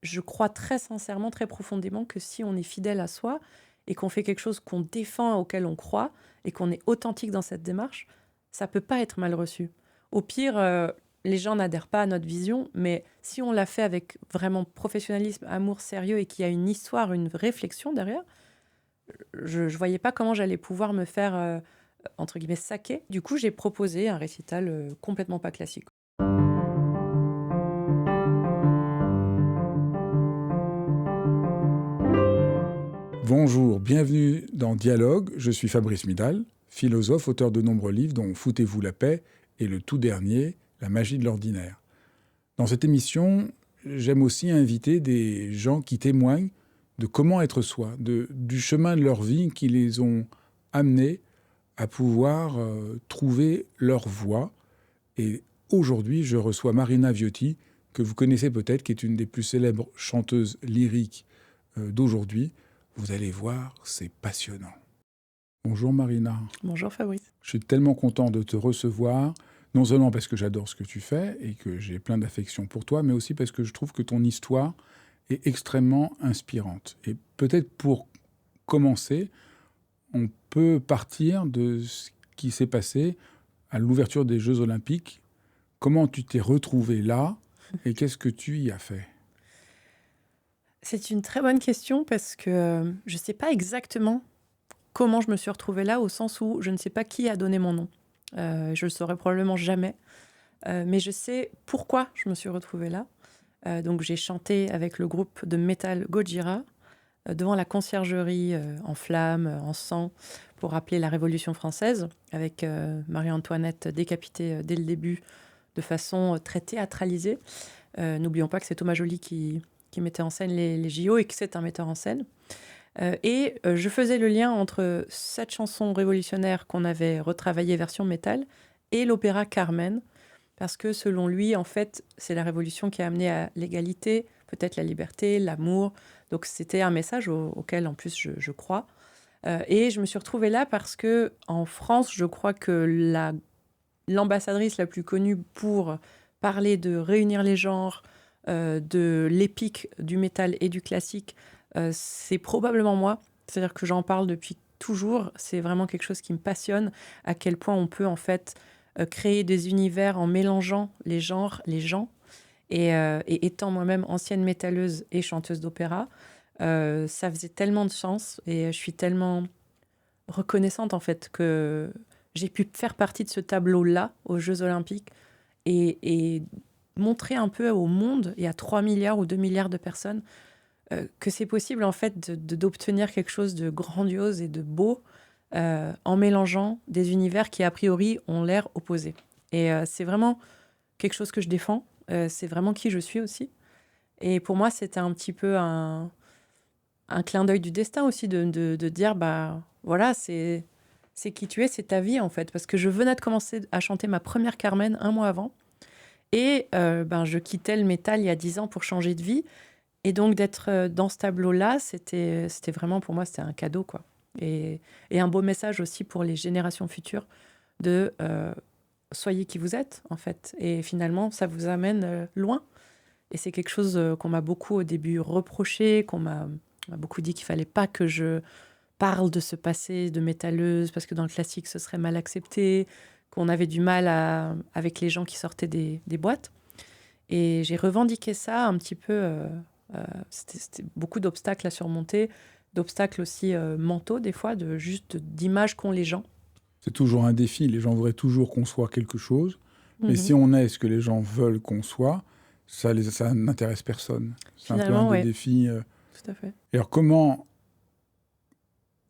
je crois très sincèrement, très profondément que si on est fidèle à soi et qu'on fait quelque chose qu'on défend, auquel on croit et qu'on est authentique dans cette démarche, ça peut pas être mal reçu. Au pire, les gens n'adhèrent pas à notre vision, mais si on l'a fait avec vraiment professionnalisme, amour, sérieux et qu'il y a une histoire, une réflexion derrière, je voyais pas comment j'allais pouvoir me faire, entre guillemets, «saquer». Du coup, j'ai proposé un récital, complètement pas classique. Bonjour, bienvenue dans Dialogue. Je suis Fabrice Midal, philosophe, auteur de nombreux livres dont Foutez-vous la paix et le tout dernier, La magie de l'ordinaire. Dans cette émission, j'aime aussi inviter des gens qui témoignent de comment être soi, du chemin de leur vie qui les ont amenés à pouvoir trouver leur voie. Et aujourd'hui, je reçois Marina Viotti, que vous connaissez peut-être, qui est une des plus célèbres chanteuses lyriques d'aujourd'hui. Vous allez voir, c'est passionnant. Bonjour Marina. Bonjour Fabrice. Je suis tellement content de te recevoir, non seulement parce que j'adore ce que tu fais et que j'ai plein d'affection pour toi, mais aussi parce que je trouve que ton histoire est extrêmement inspirante. Et peut-être pour commencer, on peut partir de ce qui s'est passé à l'ouverture des Jeux Olympiques. Comment tu t'es retrouvée là et qu'est-ce que tu y as fait? C'est une très bonne question parce que, je ne sais pas exactement comment je me suis retrouvée là, au sens où je ne sais pas qui a donné mon nom. Je le saurai probablement jamais, mais je sais pourquoi je me suis retrouvée là. Donc j'ai chanté avec le groupe de métal Gojira, devant la conciergerie, en flammes, en sang, pour rappeler la Révolution française, avec, Marie-Antoinette décapitée, dès le début, de façon, très théâtralisée. N'oublions pas que c'est Thomas Joly qui mettait en scène les JO et que c'est un metteur en scène. Je faisais le lien entre cette chanson révolutionnaire qu'on avait retravaillée version métal et l'opéra Carmen, parce que selon lui, en fait, c'est la révolution qui a amené à l'égalité, peut-être la liberté, l'amour. Donc c'était un message auquel, en plus, je crois. Et je me suis retrouvée là parce que en France, je crois que l'ambassadrice la plus connue pour parler de réunir les genres, de l'épique, du métal et du classique, c'est probablement moi. C'est-à-dire que j'en parle depuis toujours. C'est vraiment quelque chose qui me passionne, à quel point on peut en fait créer des univers en mélangeant les genres, les gens. Et étant moi-même ancienne métalleuse et chanteuse d'opéra, ça faisait tellement de sens et je suis tellement reconnaissante en fait que j'ai pu faire partie de ce tableau-là aux Jeux Olympiques et montrer un peu au monde et à 3 milliards ou 2 milliards de personnes que c'est possible en fait d'obtenir quelque chose de grandiose et de beau en mélangeant des univers qui a priori ont l'air opposés. Et c'est vraiment quelque chose que je défends, c'est vraiment qui je suis aussi. Et pour moi, c'était un petit peu un clin d'œil du destin aussi de dire, bah voilà, c'est qui tu es, c'est ta vie en fait. Parce que je venais de commencer à chanter ma première Carmen un mois avant. Et ben, je quittais le métal il y a 10 ans pour changer de vie. Et donc d'être dans ce tableau-là, c'était vraiment pour moi, c'était un cadeau, quoi. Et un beau message aussi pour les générations futures de soyez qui vous êtes, en fait. Et finalement, ça vous amène loin. Et c'est quelque chose qu'on m'a beaucoup au début reproché, on m'a beaucoup dit qu'il fallait pas que je parle de ce passé de métalleuse, parce que dans le classique, ce serait mal accepté, qu'on avait du mal avec les gens qui sortaient des boîtes. Et j'ai revendiqué ça un petit peu. C'était beaucoup d'obstacles à surmonter, d'obstacles aussi mentaux, des fois, d'images qu'ont les gens. C'est toujours un défi, les gens voudraient toujours qu'on soit quelque chose, mais Mhm. si on est ce que les gens veulent qu'on soit, ça n'intéresse personne. C'est un peu un Finalement, des oui, défis. tout à fait. Et alors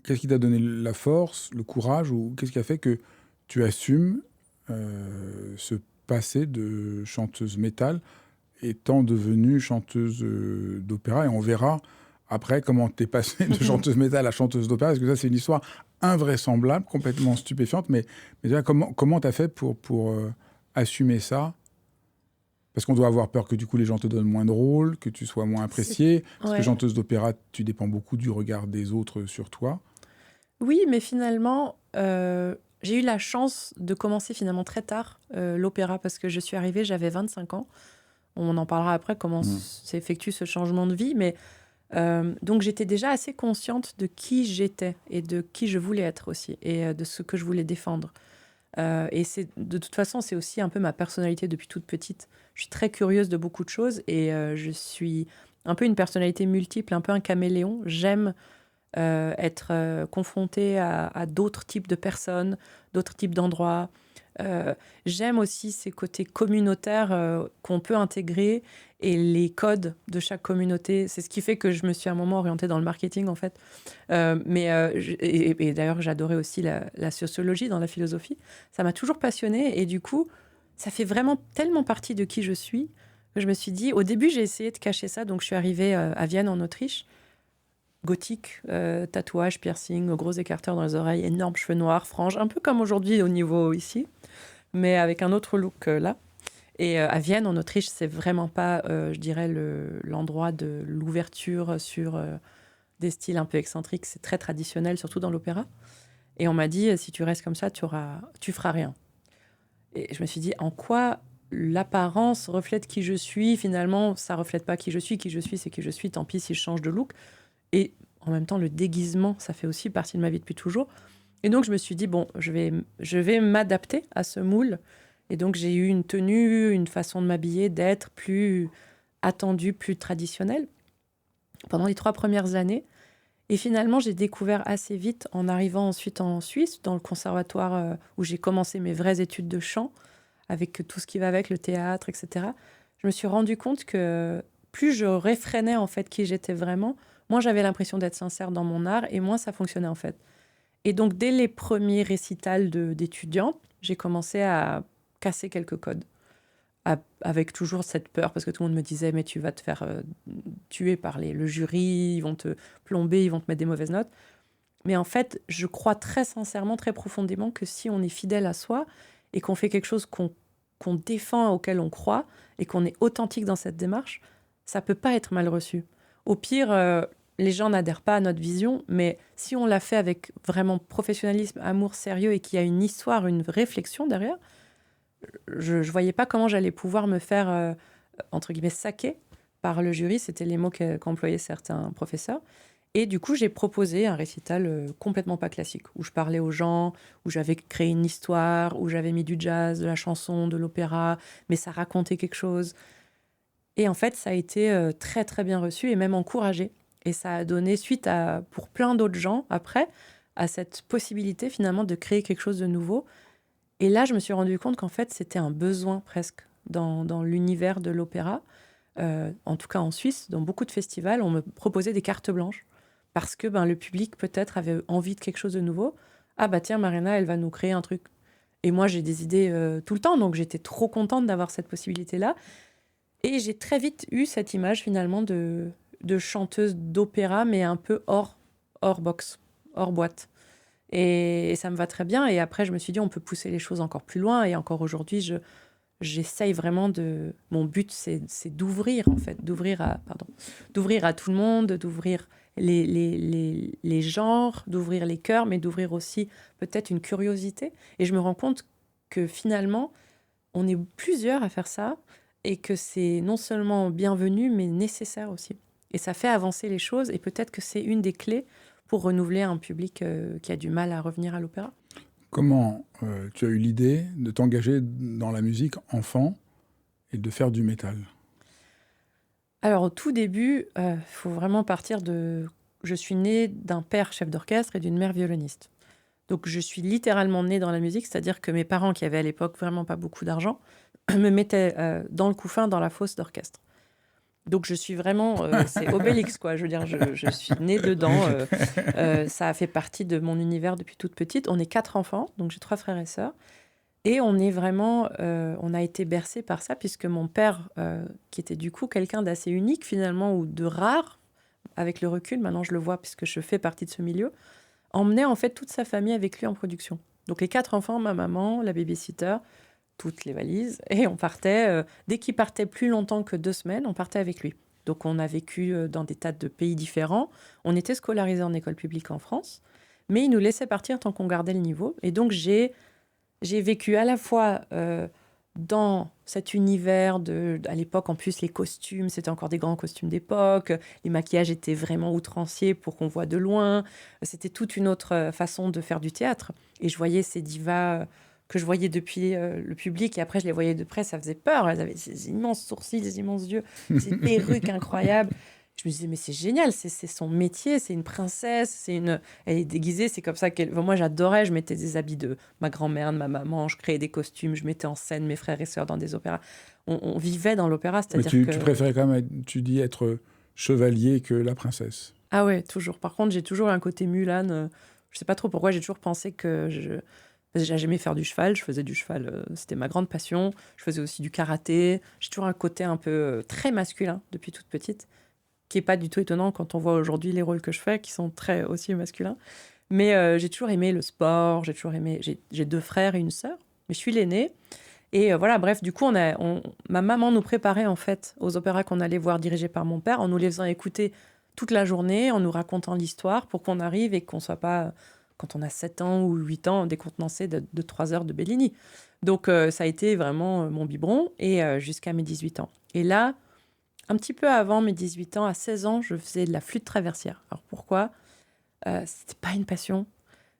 qu'est-ce qui t'a donné la force, le courage, ou qu'est-ce qui a fait que tu assumes ce passé de chanteuse métal étant devenue chanteuse d'opéra? Et on verra après comment t'es passée de chanteuse métal à chanteuse d'opéra, parce que ça c'est une histoire invraisemblable, complètement stupéfiante, mais déjà, comment t'as fait pour assumer ça? Parce qu'on doit avoir peur que du coup les gens te donnent moins de rôle, que tu sois moins C'est- apprécié, parce que ouais. chanteuse d'opéra, tu dépends beaucoup du regard des autres sur toi. Oui, mais finalement, j'ai eu la chance de commencer finalement très tard l'opéra, parce que je suis arrivée, j'avais 25 ans. On en parlera après, comment s'effectue ce changement de vie. Mais donc, j'étais déjà assez consciente de qui j'étais et de qui je voulais être aussi et de ce que je voulais défendre. Et de toute façon, c'est aussi un peu ma personnalité depuis toute petite. Je suis très curieuse de beaucoup de choses et je suis un peu une personnalité multiple, un peu un caméléon. J'aime être confrontée à d'autres types de personnes, d'autres types d'endroits. J'aime aussi ces côtés communautaires qu'on peut intégrer et les codes de chaque communauté. C'est ce qui fait que je me suis à un moment orientée dans le marketing, en fait. Et d'ailleurs, j'adorais aussi la sociologie dans la philosophie. Ça m'a toujours passionnée et du coup, ça fait vraiment tellement partie de qui je suis que je me suis dit, au début, j'ai essayé de cacher ça. Donc, je suis arrivée à Vienne, en Autriche, gothique, tatouage, piercing, gros écarteurs dans les oreilles, énormes cheveux noirs, franges, un peu comme aujourd'hui au niveau ici, mais avec un autre look là. Et à Vienne, en Autriche, c'est vraiment pas, je dirais, l'endroit de l'ouverture sur des styles un peu excentriques. C'est très traditionnel, surtout dans l'opéra. Et on m'a dit, si tu restes comme ça, tu feras rien. Et je me suis dit, en quoi l'apparence reflète qui je suis? Finalement, ça reflète pas qui je suis. Qui je suis, c'est qui je suis. Tant pis si je change de look. Et en même temps, le déguisement, ça fait aussi partie de ma vie depuis toujours. Et donc, je me suis dit, bon, je vais m'adapter à ce moule. Et donc, j'ai eu une tenue, une façon de m'habiller, d'être plus attendue, plus traditionnelle pendant les 3 premières années. Et finalement, j'ai découvert assez vite, en arrivant ensuite en Suisse, dans le conservatoire où j'ai commencé mes vraies études de chant, avec tout ce qui va avec, le théâtre, etc. Je me suis rendu compte que plus je réfrénais en fait qui j'étais vraiment, moins j'avais l'impression d'être sincère dans mon art et moins ça fonctionnait en fait. Et donc, dès les premiers récitals d'étudiantes, j'ai commencé à casser quelques codes. Avec toujours cette peur, parce que tout le monde me disait, mais tu vas te faire tuer par le jury, ils vont te plomber, ils vont te mettre des mauvaises notes. Mais en fait, je crois très sincèrement, très profondément que si on est fidèle à soi et qu'on fait quelque chose qu'on défend, auquel on croit, et qu'on est authentique dans cette démarche, ça peut pas être mal reçu. Au pire, les gens n'adhèrent pas à notre vision, mais si on l'a fait avec vraiment professionnalisme, amour, sérieux, et qu'il y a une histoire, une réflexion derrière, je ne voyais pas comment j'allais pouvoir me faire, entre guillemets, saquer par le jury. C'était les mots qu'employaient certains professeurs. Et du coup, j'ai proposé un récital complètement pas classique, où je parlais aux gens, où j'avais créé une histoire, où j'avais mis du jazz, de la chanson, de l'opéra, mais ça racontait quelque chose. Et en fait, ça a été très, très bien reçu et même encouragé. Et ça a donné suite pour plein d'autres gens, après, à cette possibilité finalement de créer quelque chose de nouveau. Et là, je me suis rendu compte qu'en fait, c'était un besoin presque dans l'univers de l'opéra. En tout cas en Suisse, dans beaucoup de festivals, on me proposait des cartes blanches parce que le public peut-être avait envie de quelque chose de nouveau. Ah bah tiens, Marina, elle va nous créer un truc. Et moi, j'ai des idées tout le temps, donc j'étais trop contente d'avoir cette possibilité-là. Et j'ai très vite eu cette image finalement de chanteuse d'opéra, mais un peu hors box, hors boîte. Et ça me va très bien. Et après, je me suis dit, on peut pousser les choses encore plus loin. Et encore aujourd'hui, j'essaye vraiment de... Mon but, c'est d'ouvrir, en fait, d'ouvrir à tout le monde, d'ouvrir les genres, d'ouvrir les cœurs, mais d'ouvrir aussi peut-être une curiosité. Et je me rends compte que finalement, on est plusieurs à faire ça et que c'est non seulement bienvenu, mais nécessaire aussi. Et ça fait avancer les choses et peut-être que c'est une des clés pour renouveler un public qui a du mal à revenir à l'opéra. Comment tu as eu l'idée de t'engager dans la musique enfant et de faire du métal? Alors, au tout début, faut vraiment partir de... Je suis née d'un père chef d'orchestre et d'une mère violoniste. Donc, je suis littéralement née dans la musique, c'est-à-dire que mes parents, qui avaient à l'époque vraiment pas beaucoup d'argent, me mettaient dans le couffin, dans la fosse d'orchestre. Donc, je suis vraiment... c'est Obélix, quoi. Je veux dire, je suis née dedans. Ça a fait partie de mon univers depuis toute petite. On est 4 enfants, donc j'ai 3 frères et sœurs. Et on est vraiment... on a été bercés par ça, puisque mon père, qui était du coup quelqu'un d'assez unique, finalement, ou de rare, avec le recul, maintenant je le vois, puisque je fais partie de ce milieu, emmenait en fait toute sa famille avec lui en production. Donc les 4 enfants, ma maman, la babysitter, toutes les valises, et on partait, dès qu'il partait plus longtemps que 2 semaines, on partait avec lui. Donc on a vécu dans des tas de pays différents, on était scolarisés en école publique en France, mais il nous laissait partir tant qu'on gardait le niveau. Et donc j'ai vécu à la fois dans cet univers à l'époque, en plus, les costumes, c'était encore des grands costumes d'époque. Les maquillages étaient vraiment outranciers pour qu'on voit de loin. C'était toute une autre façon de faire du théâtre. Et je voyais ces divas que je voyais depuis le public. Et après, je les voyais de près, ça faisait peur. Elles avaient ces immenses sourcils, des immenses yeux, ces perruques incroyables. Je me disais, mais c'est génial, c'est son métier, c'est une princesse, elle est déguisée, c'est comme ça qu'elle... Enfin, moi, j'adorais, je mettais des habits de ma grand-mère, de ma maman, je créais des costumes, je mettais en scène mes frères et sœurs dans des opéras. On vivait dans l'opéra, c'est-à-dire Mais que... tu préférais quand même, tu dis, être chevalier que la princesse. Ah ouais, toujours. Par contre, j'ai toujours un côté Mulan. Je sais pas trop pourquoi, j'ai toujours pensé que j'aimais faire du cheval, je faisais du cheval, c'était ma grande passion. Je faisais aussi du karaté. J'ai toujours un côté un peu très masculin depuis toute petite, qui est pas du tout étonnant quand on voit aujourd'hui les rôles que je fais, qui sont très aussi masculins. Mais j'ai toujours aimé le sport, j'ai toujours aimé... J'ai 2 frères et une sœur, mais je suis l'aînée. Et voilà, bref, du coup, ma maman nous préparait en fait aux opéras qu'on allait voir dirigés par mon père, en nous les faisant écouter toute la journée, en nous racontant l'histoire pour qu'on arrive et qu'on soit pas, quand on a 7 ans ou 8 ans, décontenancé de 3 heures de Bellini. Donc ça a été vraiment mon biberon, et jusqu'à mes 18 ans. Et là, un petit peu avant mes 18 ans, à 16 ans, je faisais de la flûte traversière. Alors pourquoi ? C'était pas une passion,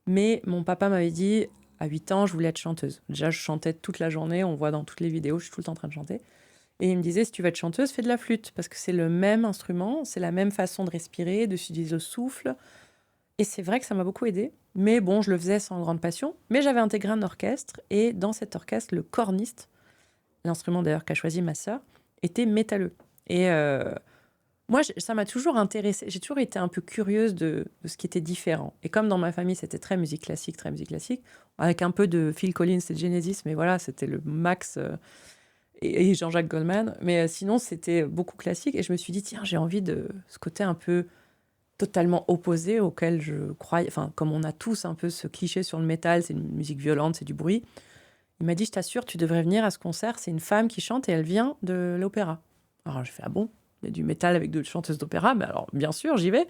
mais mon papa m'avait dit, à 8 ans, je voulais être chanteuse. Déjà, je chantais toute la journée, on voit dans toutes les vidéos, je suis tout le temps en train de chanter. Et il me disait, si tu veux être chanteuse, fais de la flûte, parce que c'est le même instrument, c'est la même façon de respirer, de s'utiliser le souffle. Et c'est vrai que ça m'a beaucoup aidée. Mais bon, je le faisais sans grande passion. Mais j'avais intégré un orchestre, et dans cet orchestre, le corniste, l'instrument d'ailleurs qu'a choisi ma sœur, était métalleux. Et moi, ça m'a toujours intéressée. J'ai toujours été un peu curieuse de ce qui était différent. Et comme dans ma famille, c'était très musique classique, avec un peu de Phil Collins et de Genesis, mais voilà, c'était le max, et Jean-Jacques Goldman. Mais sinon, c'était beaucoup classique. Et je me suis dit, tiens, j'ai envie de ce côté un peu totalement opposé auquel je croyais. Enfin, comme on a tous un peu ce cliché sur le métal, c'est une musique violente, c'est du bruit. Il m'a dit, je t'assure, tu devrais venir à ce concert. C'est une femme qui chante et elle vient de l'opéra. Alors, j'ai fait, ah bon ? Il y a du métal avec de chanteuses d'opéra, mais alors, bien sûr, j'y vais.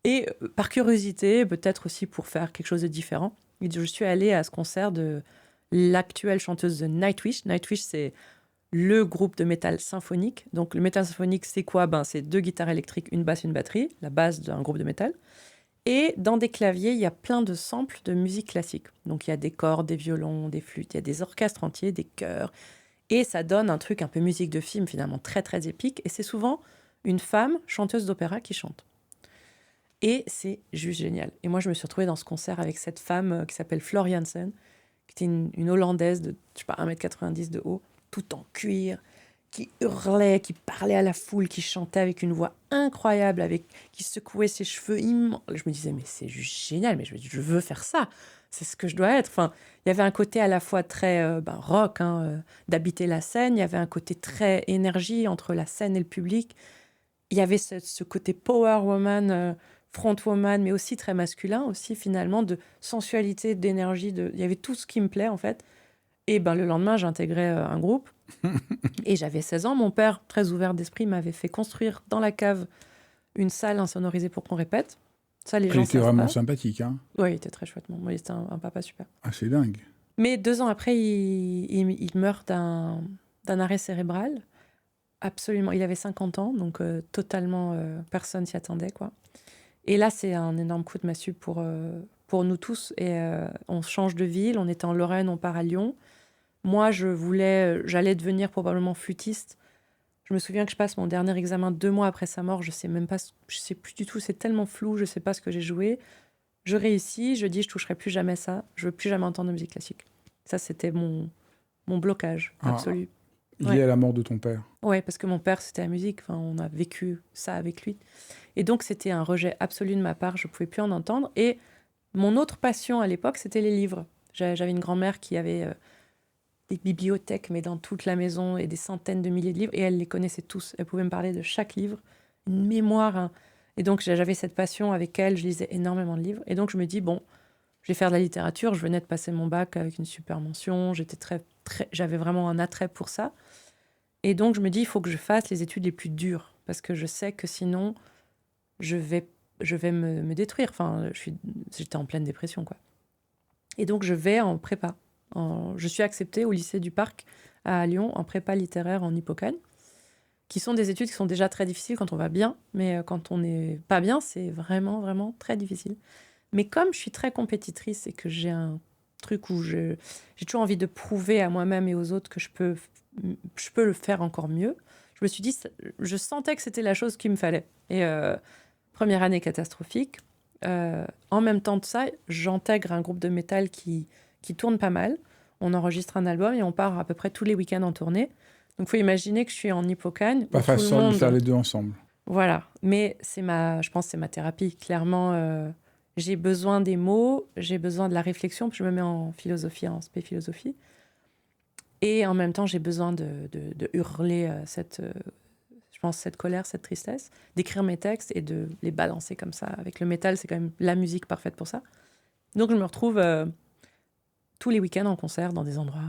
Et par curiosité, peut-être aussi pour faire quelque chose de différent, je suis allée à ce concert de l'actuelle chanteuse de Nightwish. Nightwish, c'est le groupe de métal symphonique. Donc, le métal symphonique, c'est quoi ? C'est 2 guitares électriques, une basse, une batterie, la base d'un groupe de métal. Et dans des claviers, il y a plein de samples de musique classique. Donc, il y a des cordes, des violons, des flûtes, il y a des orchestres entiers, des chœurs. Et ça donne un truc un peu musique de film, finalement, très, très épique. Et c'est souvent une femme chanteuse d'opéra qui chante. Et c'est juste génial. Et moi, je me suis retrouvée dans ce concert avec cette femme qui s'appelle Floor Jansen, qui était une Hollandaise de, je sais pas, 1,90 m de haut, tout en cuir, qui hurlait, qui parlait à la foule, qui chantait avec une voix incroyable, qui secouait ses cheveux immenses. Je me disais, mais c'est juste génial, mais je veux faire ça. C'est ce que je dois être. Enfin, il y avait un côté à la fois très rock, d'habiter la scène. Il y avait un côté très énergie entre la scène et le public. Il y avait ce côté power woman, front woman, mais aussi très masculin, aussi finalement, de sensualité, d'énergie. Il y avait tout ce qui me plaît, en fait. Et le lendemain, j'intégrais un groupe. Et j'avais 16 ans. Mon père, très ouvert d'esprit, m'avait fait construire dans la cave une salle insonorisée pour qu'on répète. Ça, les gens Il était vraiment pas. sympathique, hein ? Oui, il était très chouette. Moi, il était un papa super. Ah, c'est dingue. Mais 2 ans après, il meurt d'un arrêt cérébral. Absolument. Il avait 50 ans, donc totalement personne s'y attendait, quoi. Et là, c'est un énorme coup de massue pour nous tous. Et on change de ville. On était en Lorraine, on part à Lyon. Moi, j'allais devenir probablement flûtiste. Je me souviens que je passe mon dernier examen 2 mois après sa mort. Je sais plus du tout. C'est tellement flou. Je sais pas ce que j'ai joué. Je réussis. Je dis, je toucherai plus jamais ça. Je veux plus jamais entendre de musique classique. Ça, c'était mon blocage absolu. Lié à la mort de ton père. Ouais, parce que mon père, c'était la musique. Enfin, on a vécu ça avec lui. Et donc, c'était un rejet absolu de ma part. Je pouvais plus en entendre. Et mon autre passion à l'époque, c'était les livres. J'avais une grand-mère qui avait des bibliothèques, mais dans toute la maison, et des centaines de milliers de livres. Et elle les connaissait tous. Elle pouvait me parler de chaque livre. Une mémoire. Et donc, j'avais cette passion avec elle. Je lisais énormément de livres. Et donc, je me dis, bon, je vais faire de la littérature. Je venais de passer mon bac avec une super mention. J'avais vraiment un attrait pour ça. Et donc, je me dis, il faut que je fasse les études les plus dures. Parce que je sais que sinon, je vais me détruire. Enfin, j'étais en pleine dépression, quoi. Et donc, je vais en prépa. Je suis acceptée au lycée du Parc à Lyon en prépa littéraire en Hippocane, qui sont des études qui sont déjà très difficiles quand on va bien, mais quand on n'est pas bien, c'est vraiment, vraiment très difficile. Mais comme je suis très compétitrice et que j'ai un truc où j'ai toujours envie de prouver à moi-même et aux autres que je peux le faire encore mieux, je me suis dit, je sentais que c'était la chose qu'il me fallait. Et première année catastrophique. En même temps de ça, j'intègre un groupe de métal qui tourne pas mal. On enregistre un album et on part à peu près tous les week-ends en tournée. Donc, il faut imaginer que je suis en Hippocane. Pas facile de faire les deux ensemble. Voilà. Mais je pense que c'est ma thérapie. Clairement, j'ai besoin des mots, j'ai besoin de la réflexion. Puis je me mets en philosophie, en spé philosophie. Et en même temps, j'ai besoin de hurler je pense, cette colère, cette tristesse, d'écrire mes textes et de les balancer comme ça. Avec le métal, c'est quand même la musique parfaite pour ça. Donc, je me retrouve tous les week-ends en concert dans des endroits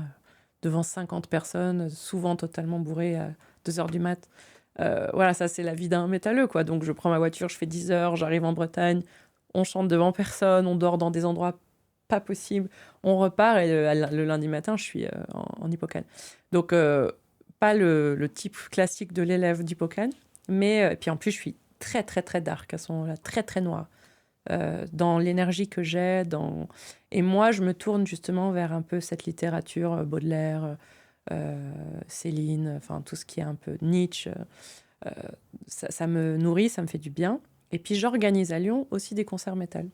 devant 50 personnes, souvent totalement bourrées à 2 heures du mat. Voilà, ça, c'est la vie d'un métalleux, quoi. Donc, je prends ma voiture, je fais 10 heures, j'arrive en Bretagne, on chante devant personne, on dort dans des endroits pas possibles, on repart et le lundi matin, je suis en Hippocane. Donc, pas le type classique de l'élève d'Hippocane, mais puis en plus, je suis très, très, très dark à ce moment-là, très, très noire. Dans l'énergie que j'ai. Et moi, je me tourne justement vers un peu cette littérature, Baudelaire, Céline, enfin tout ce qui est un peu Nietzsche. Ça me nourrit, ça me fait du bien. Et puis j'organise à Lyon aussi des concerts métal.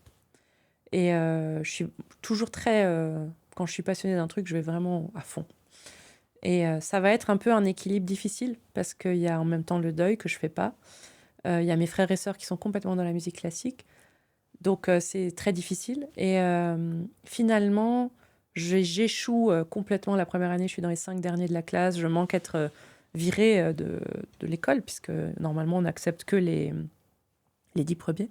Et je suis toujours très... quand je suis passionnée d'un truc, je vais vraiment à fond. Et ça va être un peu un équilibre difficile parce qu'il y a en même temps le deuil que je fais pas. Il y a mes frères et sœurs qui sont complètement dans la musique classique. Donc, c'est très difficile. Et finalement, j'échoue complètement la première année. Je suis dans les 5 derniers de la classe. Je manque d'être virée de l'école, puisque normalement, on n'accepte que les 10 premiers.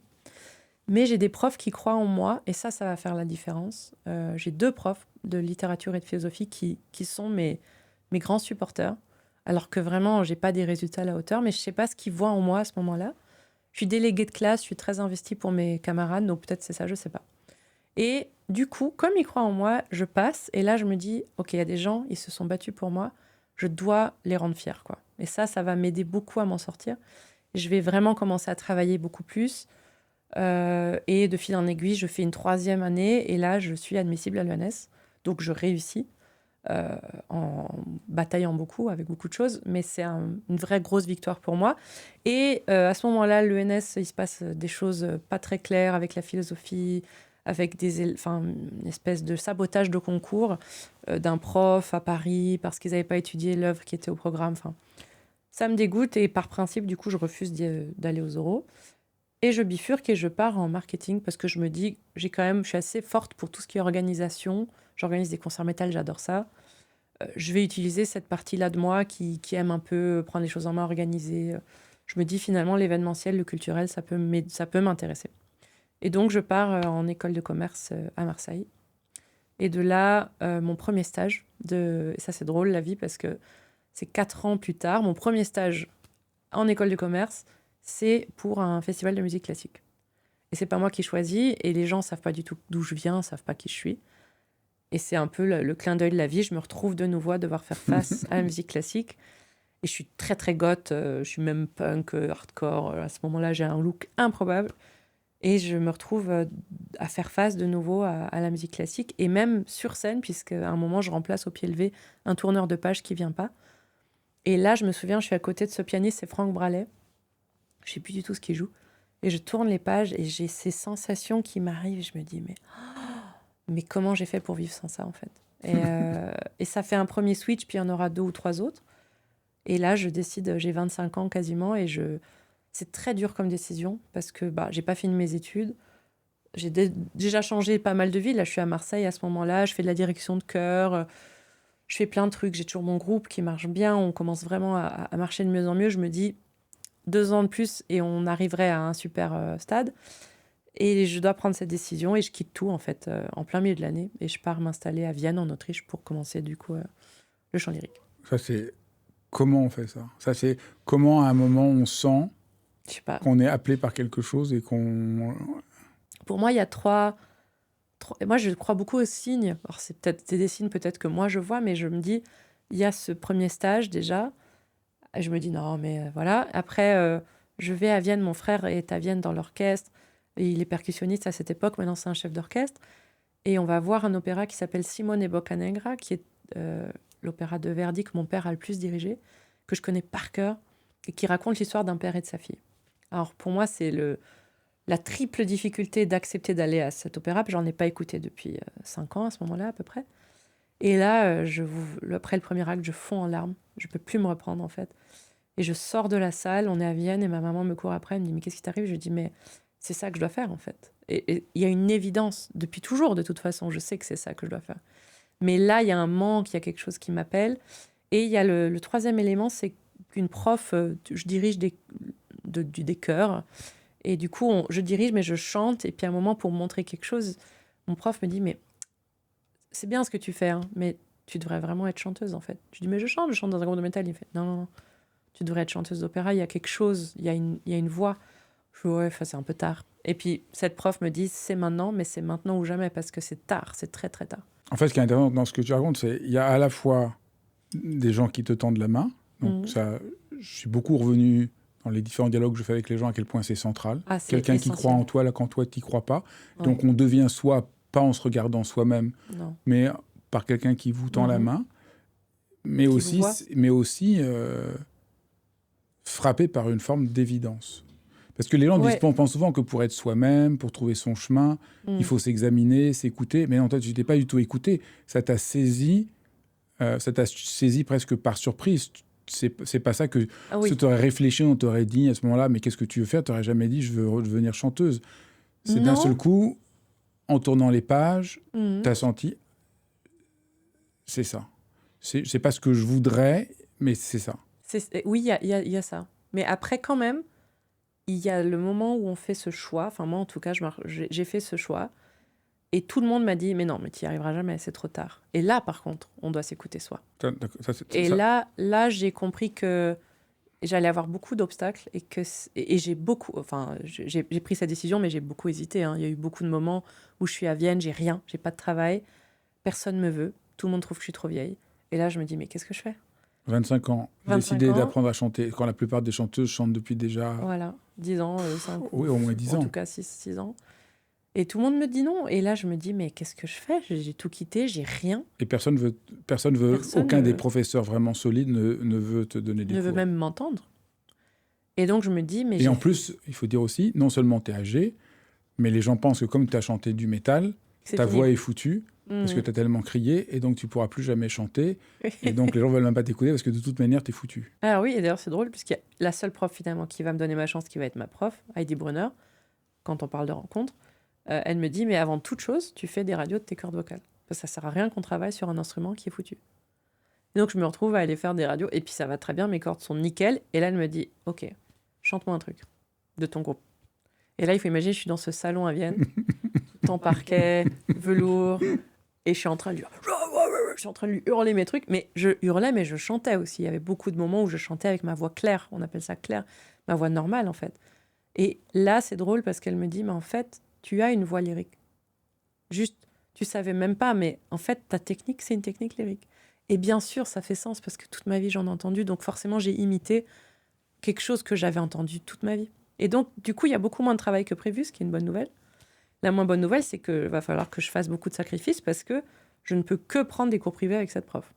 Mais j'ai des profs qui croient en moi, et ça va faire la différence. J'ai 2 profs de littérature et de philosophie qui sont mes grands supporters, alors que vraiment, j'ai pas des résultats à la hauteur, mais je sais pas ce qu'ils voient en moi à ce moment-là. Je suis déléguée de classe, je suis très investie pour mes camarades, donc peut-être c'est ça, je sais pas. Et du coup, comme ils croient en moi, je passe, et là je me dis, ok, il y a des gens, ils se sont battus pour moi, je dois les rendre fiers, quoi. Et ça va m'aider beaucoup à m'en sortir. Je vais vraiment commencer à travailler beaucoup plus, et de fil en aiguille, je fais une 3e année, et là je suis admissible à l'ENS, donc je réussis. En bataillant beaucoup, avec beaucoup de choses, mais c'est une vraie grosse victoire pour moi. Et à ce moment-là, l'ENS, il se passe des choses pas très claires avec la philosophie, avec une espèce de sabotage de concours d'un prof à Paris parce qu'ils n'avaient pas étudié l'œuvre qui était au programme. Enfin, ça me dégoûte et par principe, du coup, je refuse d'aller aux oraux. Et je bifurque et je pars en marketing parce que je me dis, je suis assez forte pour tout ce qui est organisation. J'organise des concerts métal, j'adore ça. Je vais utiliser cette partie-là de moi qui aime un peu prendre les choses en main, organiser. Je me dis finalement, l'événementiel, le culturel, ça peut m'intéresser. Et donc, je pars en école de commerce à Marseille. Et de là, mon premier stage, et ça c'est drôle la vie parce que c'est 4 ans plus tard, mon premier stage en école de commerce, c'est pour un festival de musique classique. Et c'est pas moi qui choisis, et les gens savent pas du tout d'où je viens, savent pas qui je suis. Et c'est un peu le clin d'œil de la vie. Je me retrouve de nouveau à devoir faire face à la musique classique. Et je suis très, très goth. Je suis même punk, hardcore. À ce moment-là, j'ai un look improbable. Et je me retrouve à faire face de nouveau à la musique classique. Et même sur scène, puisqu'à un moment, je remplace au pied levé un tourneur de page qui vient pas. Et là, je me souviens, je suis à côté de ce pianiste, c'est Franck Bralet. Je sais plus du tout ce qu'il joue. Et je tourne les pages et j'ai ces sensations qui m'arrivent. Je me dis, mais comment j'ai fait pour vivre sans ça, en fait? Et ça fait un premier switch, puis il y en aura 2 ou 3 autres. Et là, je décide, j'ai 25 ans quasiment, et c'est très dur comme décision, parce que j'ai pas fini mes études. J'ai déjà changé pas mal de villes. Là, je suis à Marseille à ce moment-là, je fais de la direction de chœur, je fais plein de trucs, j'ai toujours mon groupe qui marche bien, on commence vraiment à marcher de mieux en mieux. Je me dis, 2 ans de plus, et on arriverait à un super stade. Et je dois prendre cette décision et je quitte tout, en fait, en plein milieu de l'année. Et je pars m'installer à Vienne, en Autriche, pour commencer, du coup, le chant lyrique. Ça, c'est... Comment on fait ça? Ça, c'est comment, à un moment, on sent qu'on est appelé par quelque chose et qu'on... Pour moi, il y a trois... Moi, je crois beaucoup aux signes. Alors, c'est peut-être des signes peut-être que moi, je vois, mais je me dis, il y a ce premier stage déjà. Je me dis non, mais voilà. Après, je vais à Vienne. Mon frère est à Vienne dans l'orchestre. Et il est percussionniste à cette époque. Maintenant, c'est un chef d'orchestre. Et on va voir un opéra qui s'appelle Simone e Boccanegra, qui est l'opéra de Verdi que mon père a le plus dirigé, que je connais par cœur, et qui raconte l'histoire d'un père et de sa fille. Alors pour moi, c'est la triple difficulté d'accepter d'aller à cet opéra. J'en ai pas écouté depuis 5 ans à ce moment-là à peu près. Et là, après le premier acte, je fonds en larmes. Je peux plus me reprendre en fait. Et je sors de la salle, on est à Vienne et ma maman me court après, elle me dit « Mais qu'est-ce qui t'arrive ?» Je lui dis « Mais c'est ça que je dois faire en fait. » Et il y a une évidence, depuis toujours de toute façon, je sais que c'est ça que je dois faire. Mais là, il y a un manque, il y a quelque chose qui m'appelle. Et il y a le troisième élément, c'est qu'une prof, je dirige des chœurs. Et du coup, je dirige, mais je chante. Et puis à un moment, pour montrer quelque chose, mon prof me dit « Mais c'est bien ce que tu fais, hein, mais tu devrais vraiment être chanteuse en fait. » Je dis « Mais je chante dans un groupe de métal. » Il me fait « Non, non, non. Tu devrais être chanteuse d'opéra, il y a quelque chose, il y a une voix. » Je dis « Ouais, c'est un peu tard. » Et puis, cette prof me dit « C'est maintenant, mais c'est maintenant ou jamais, parce que c'est tard, c'est très, très tard. » En fait, ce qui est intéressant dans ce que tu racontes, c'est qu'il y a à la fois des gens qui te tendent la main. Donc ça, je suis beaucoup revenu dans les différents dialogues que je fais avec les gens, à quel point c'est central. C'est quelqu'un essentiel. Qui croit en toi, là, quand toi, tu n'y crois pas. Ouais. Donc, on devient soi, pas en se regardant soi-même, mais par quelqu'un qui vous tend la main, mais aussi frappé par une forme d'évidence. Parce que les gens disent, on pense souvent que pour être soi-même, pour trouver son chemin, il faut s'examiner, s'écouter. Mais non, toi, tu t'es pas du tout écouté. Ça t'a saisi presque par surprise. C'est pas ça que... Si tu aurais réfléchi, on t'aurait dit à ce moment-là, mais qu'est-ce que tu veux faire ? Tu n'aurais jamais dit, je veux devenir chanteuse. C'est d'un seul coup, en tournant les pages, tu as senti, c'est ça. C'est pas ce que je voudrais, mais c'est ça. Oui, il y a ça. Mais après, quand même, il y a le moment où on fait ce choix. Enfin, moi, en tout cas, j'ai fait ce choix. Et tout le monde m'a dit, mais non, mais tu n'y arriveras jamais, c'est trop tard. Et là, par contre, on doit s'écouter soi. Là, j'ai compris que j'allais avoir beaucoup d'obstacles et j'ai pris cette décision, mais j'ai beaucoup hésité. Hein. Il y a eu beaucoup de moments où je suis à Vienne, j'ai rien, j'ai pas de travail, personne me veut, tout le monde trouve que je suis trop vieille. Et là, je me dis, mais qu'est-ce que je fais ? 25 ans, décider d'apprendre à chanter, quand la plupart des chanteuses chantent depuis déjà... Voilà, 10 ans, oui, au moins 10 ans. En tout cas, 6 ans. Et tout le monde me dit non. Et là, je me dis, mais qu'est-ce que je fais ? J'ai tout quitté, j'ai rien. Et personne veut, aucun des professeurs vraiment solides ne veut te donner des cours. Ne veut même m'entendre. Et donc, je me dis, mais... Et en plus, il faut dire aussi, non seulement tu es âgé, mais les gens pensent que comme tu as chanté du métal, ta voix est foutue, parce que tu as tellement crié, et donc tu ne pourras plus jamais chanter. Et donc, les gens ne veulent même pas t'écouter, parce que de toute manière, tu es foutu. Alors oui, et d'ailleurs, c'est drôle, puisqu'il y a la seule prof, finalement, qui va me donner ma chance, qui va être ma prof, Heidi Brunner, quand on parle de rencontre. Elle me dit, mais avant toute chose, tu fais des radios de tes cordes vocales. Parce que ça sert à rien qu'on travaille sur un instrument qui est foutu. Et donc, je me retrouve à aller faire des radios. Et puis, ça va très bien, mes cordes sont nickel. Et là, elle me dit, OK, chante-moi un truc de ton groupe. Et là, il faut imaginer, je suis dans ce salon à Vienne, tout en parquet, velours. Et je suis en train de lui hurler mes trucs. Mais je hurlais, mais je chantais aussi. Il y avait beaucoup de moments où je chantais avec ma voix claire. On appelle ça claire. Ma voix normale, en fait. Et là, c'est drôle parce qu'elle me dit, mais en fait, tu as une voix lyrique. Juste, tu savais même pas, mais en fait, ta technique, c'est une technique lyrique. Et bien sûr, ça fait sens parce que toute ma vie, j'en ai entendu. Donc forcément, j'ai imité quelque chose que j'avais entendu toute ma vie. Et donc, du coup, il y a beaucoup moins de travail que prévu, ce qui est une bonne nouvelle. La moins bonne nouvelle, c'est qu'il va falloir que je fasse beaucoup de sacrifices parce que je ne peux que prendre des cours privés avec cette prof.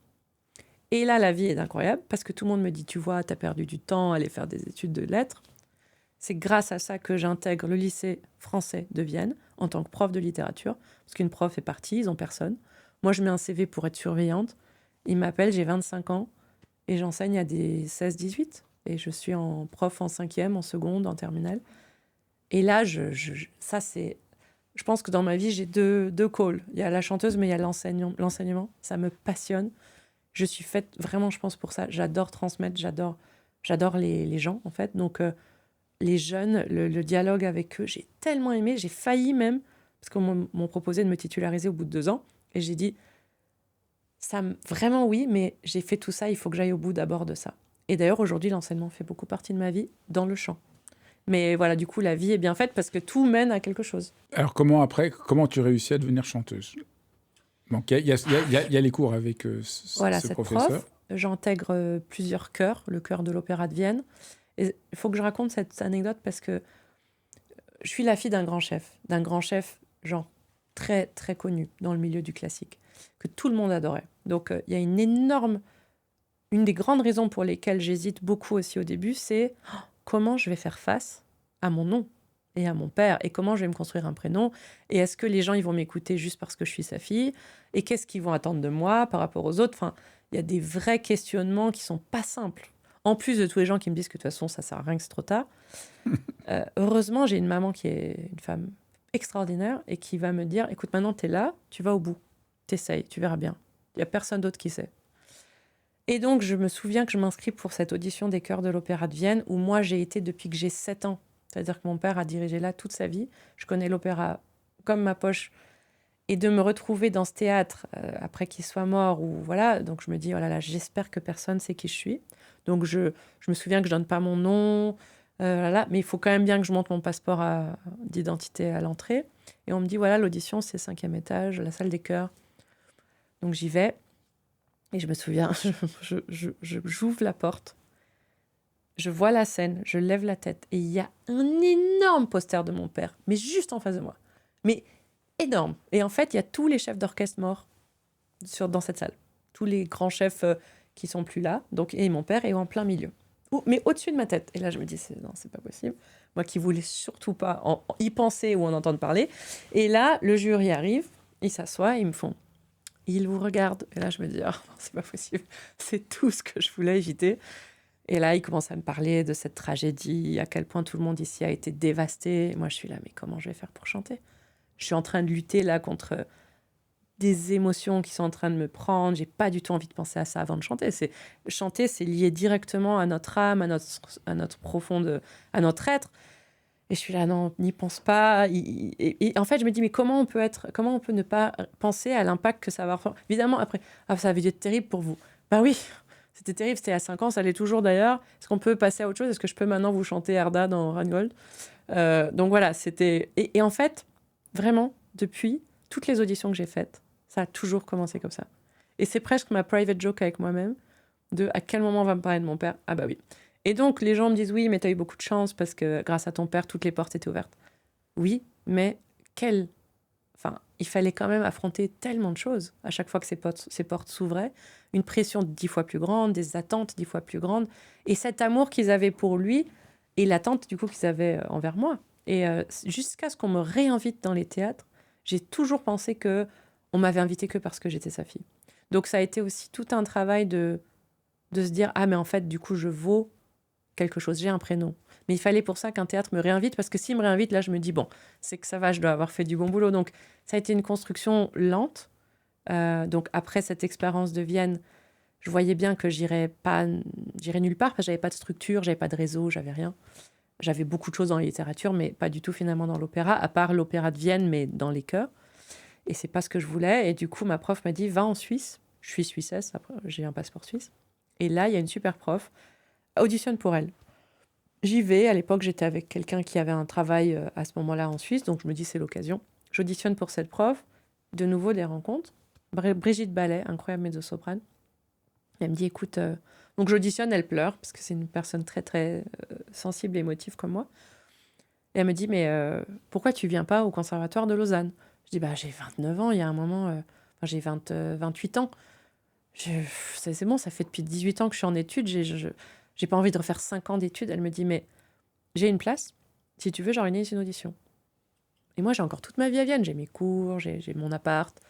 Et là, la vie est incroyable parce que tout le monde me dit, tu vois, tu as perdu du temps à aller faire des études de lettres. C'est grâce à ça que j'intègre le lycée français de Vienne en tant que prof de littérature, parce qu'une prof est partie, ils n'ont personne. Moi, je mets un CV pour être surveillante. Ils m'appellent, j'ai 25 ans, et j'enseigne à des 16-18. Et je suis en prof en 5e, en seconde, en terminale. Et là, je pense que dans ma vie, j'ai deux calls. Il y a la chanteuse, mais il y a l'enseignement. Ça me passionne. Je suis faite vraiment, je pense, pour ça. J'adore transmettre, j'adore les gens, en fait. Donc... les jeunes, le dialogue avec eux, j'ai tellement aimé, j'ai failli même, parce qu'on m'ont proposé de me titulariser au bout de 2 ans, et j'ai dit, vraiment oui, mais j'ai fait tout ça, il faut que j'aille au bout d'abord de ça. Et d'ailleurs, aujourd'hui, l'enseignement fait beaucoup partie de ma vie, dans le chant. Mais voilà, du coup, la vie est bien faite, parce que tout mène à quelque chose. Alors, comment tu réussis à devenir chanteuse ? Donc, il y a les cours avec ce professeur. j'intègre plusieurs chœurs, le chœur de l'Opéra de Vienne. Et il faut que je raconte cette anecdote parce que je suis la fille d'un grand chef, genre très, très connu dans le milieu du classique, que tout le monde adorait. Donc, il y a une des grandes raisons pour lesquelles j'hésite beaucoup aussi au début, c'est comment je vais faire face à mon nom et à mon père, et comment je vais me construire un prénom, et est-ce que les gens ils vont m'écouter juste parce que je suis sa fille, et qu'est-ce qu'ils vont attendre de moi par rapport aux autres. Enfin, il y a des vrais questionnements qui sont pas simples. En plus de tous les gens qui me disent que de toute façon ça sert à rien, que c'est trop tard. Heureusement, j'ai une maman qui est une femme extraordinaire et qui va me dire, écoute, maintenant t'es là, tu vas au bout, t'essayes, tu verras bien. Il y a personne d'autre qui sait. Et donc, je me souviens que je m'inscris pour cette audition des chœurs de l'Opéra de Vienne, où moi, j'ai été depuis que j'ai 7 ans. C'est-à-dire que mon père a dirigé là toute sa vie. Je connais l'opéra comme ma poche. Et de me retrouver dans ce théâtre, après qu'il soit mort, ou voilà, donc je me dis, oh là là, j'espère que personne sait qui je suis. Donc, je me souviens que je donne pas mon nom, là, mais il faut quand même bien que je monte mon passeport d'identité à l'entrée. Et on me dit, voilà, l'audition, c'est 5e étage, la salle des chœurs. Donc, j'y vais. Et je me souviens, j'ouvre la porte, je vois la scène, je lève la tête et il y a un énorme poster de mon père, mais juste en face de moi. Mais énorme. Et en fait, il y a tous les chefs d'orchestre morts dans cette salle. Tous les grands chefs qui sont plus là. Donc, et mon père est en plein milieu. Mais au-dessus de ma tête. Et là, je me dis, non, c'est pas possible. Moi qui voulais surtout pas y penser ou en entendre parler. Et là, le jury arrive, ils s'assoient, ils me font... Il vous regarde. Et là, je me dis, oh, c'est pas possible. C'est tout ce que je voulais éviter. Et là, il commence à me parler de cette tragédie, à quel point tout le monde ici a été dévasté. Et moi, je suis là, mais comment je vais faire pour chanter? Je suis en train de lutter là contre des émotions qui sont en train de me prendre. J'ai pas du tout envie de penser à ça avant de chanter. Chanter, c'est lié directement à notre âme, à notre profonde, à notre être. Et je suis là, non, n'y pense pas. Et en fait, je me dis, mais comment on peut ne pas penser à l'impact que ça va avoir? Évidemment, après, ça avait été terrible pour vous. Ben oui, c'était terrible, c'était il y a 5 ans, ça l'est toujours d'ailleurs. Est-ce qu'on peut passer à autre chose? Est-ce que je peux maintenant vous chanter Erda dans Rheingold? Donc voilà, c'était... Et en fait, vraiment, depuis toutes les auditions que j'ai faites, ça a toujours commencé comme ça. Et c'est presque ma private joke avec moi-même, de à quel moment on va me parler de mon père? Ah bah oui. Et donc, les gens me disent, oui, mais tu as eu beaucoup de chance parce que grâce à ton père, toutes les portes étaient ouvertes. Oui, mais il fallait quand même affronter tellement de choses à chaque fois que ces portes s'ouvraient. Une pression 10 fois plus grande, des attentes 10 fois plus grandes. Et cet amour qu'ils avaient pour lui et l'attente, du coup, qu'ils avaient envers moi. Et jusqu'à ce qu'on me réinvite dans les théâtres, j'ai toujours pensé que on m'avait invité que parce que j'étais sa fille. Donc, ça a été aussi tout un travail de se dire, ah, mais en fait, du coup, je vaux quelque chose, j'ai un prénom. Mais il fallait pour ça qu'un théâtre me réinvite, parce que s'il me réinvite, là, je me dis, bon, c'est que ça va, je dois avoir fait du bon boulot. Donc, ça a été une construction lente. Donc, après cette expérience de Vienne, je voyais bien que j'irais nulle part, parce que j'avais pas de structure, j'avais pas de réseau, j'avais rien. J'avais beaucoup de choses dans la littérature, mais pas du tout finalement dans l'opéra, à part l'opéra de Vienne, mais dans les chœurs. Et c'est pas ce que je voulais. Et du coup, ma prof m'a dit, va en Suisse. Je suis suissesse, après, j'ai un passeport suisse. Et là, il y a une super prof, auditionne pour elle. J'y vais. À l'époque, j'étais avec quelqu'un qui avait un travail à ce moment-là en Suisse, donc je me dis c'est l'occasion. J'auditionne pour cette prof. De nouveau, des rencontres. Brigitte Ballet, incroyable mezzo-soprane. Elle me dit, écoute... Donc j'auditionne, elle pleure, parce que c'est une personne très, très sensible et émotive comme moi. Et elle me dit, mais pourquoi tu viens pas au Conservatoire de Lausanne? Je dis, bah j'ai 29 ans, il y a un moment... j'ai 28 ans. C'est bon, ça fait depuis 18 ans que je suis en études, j'ai pas envie de refaire 5 ans d'études. Elle me dit, mais j'ai une place, si tu veux, j'organise une audition. Et moi, j'ai encore toute ma vie à Vienne, j'ai mes cours, j'ai mon appart.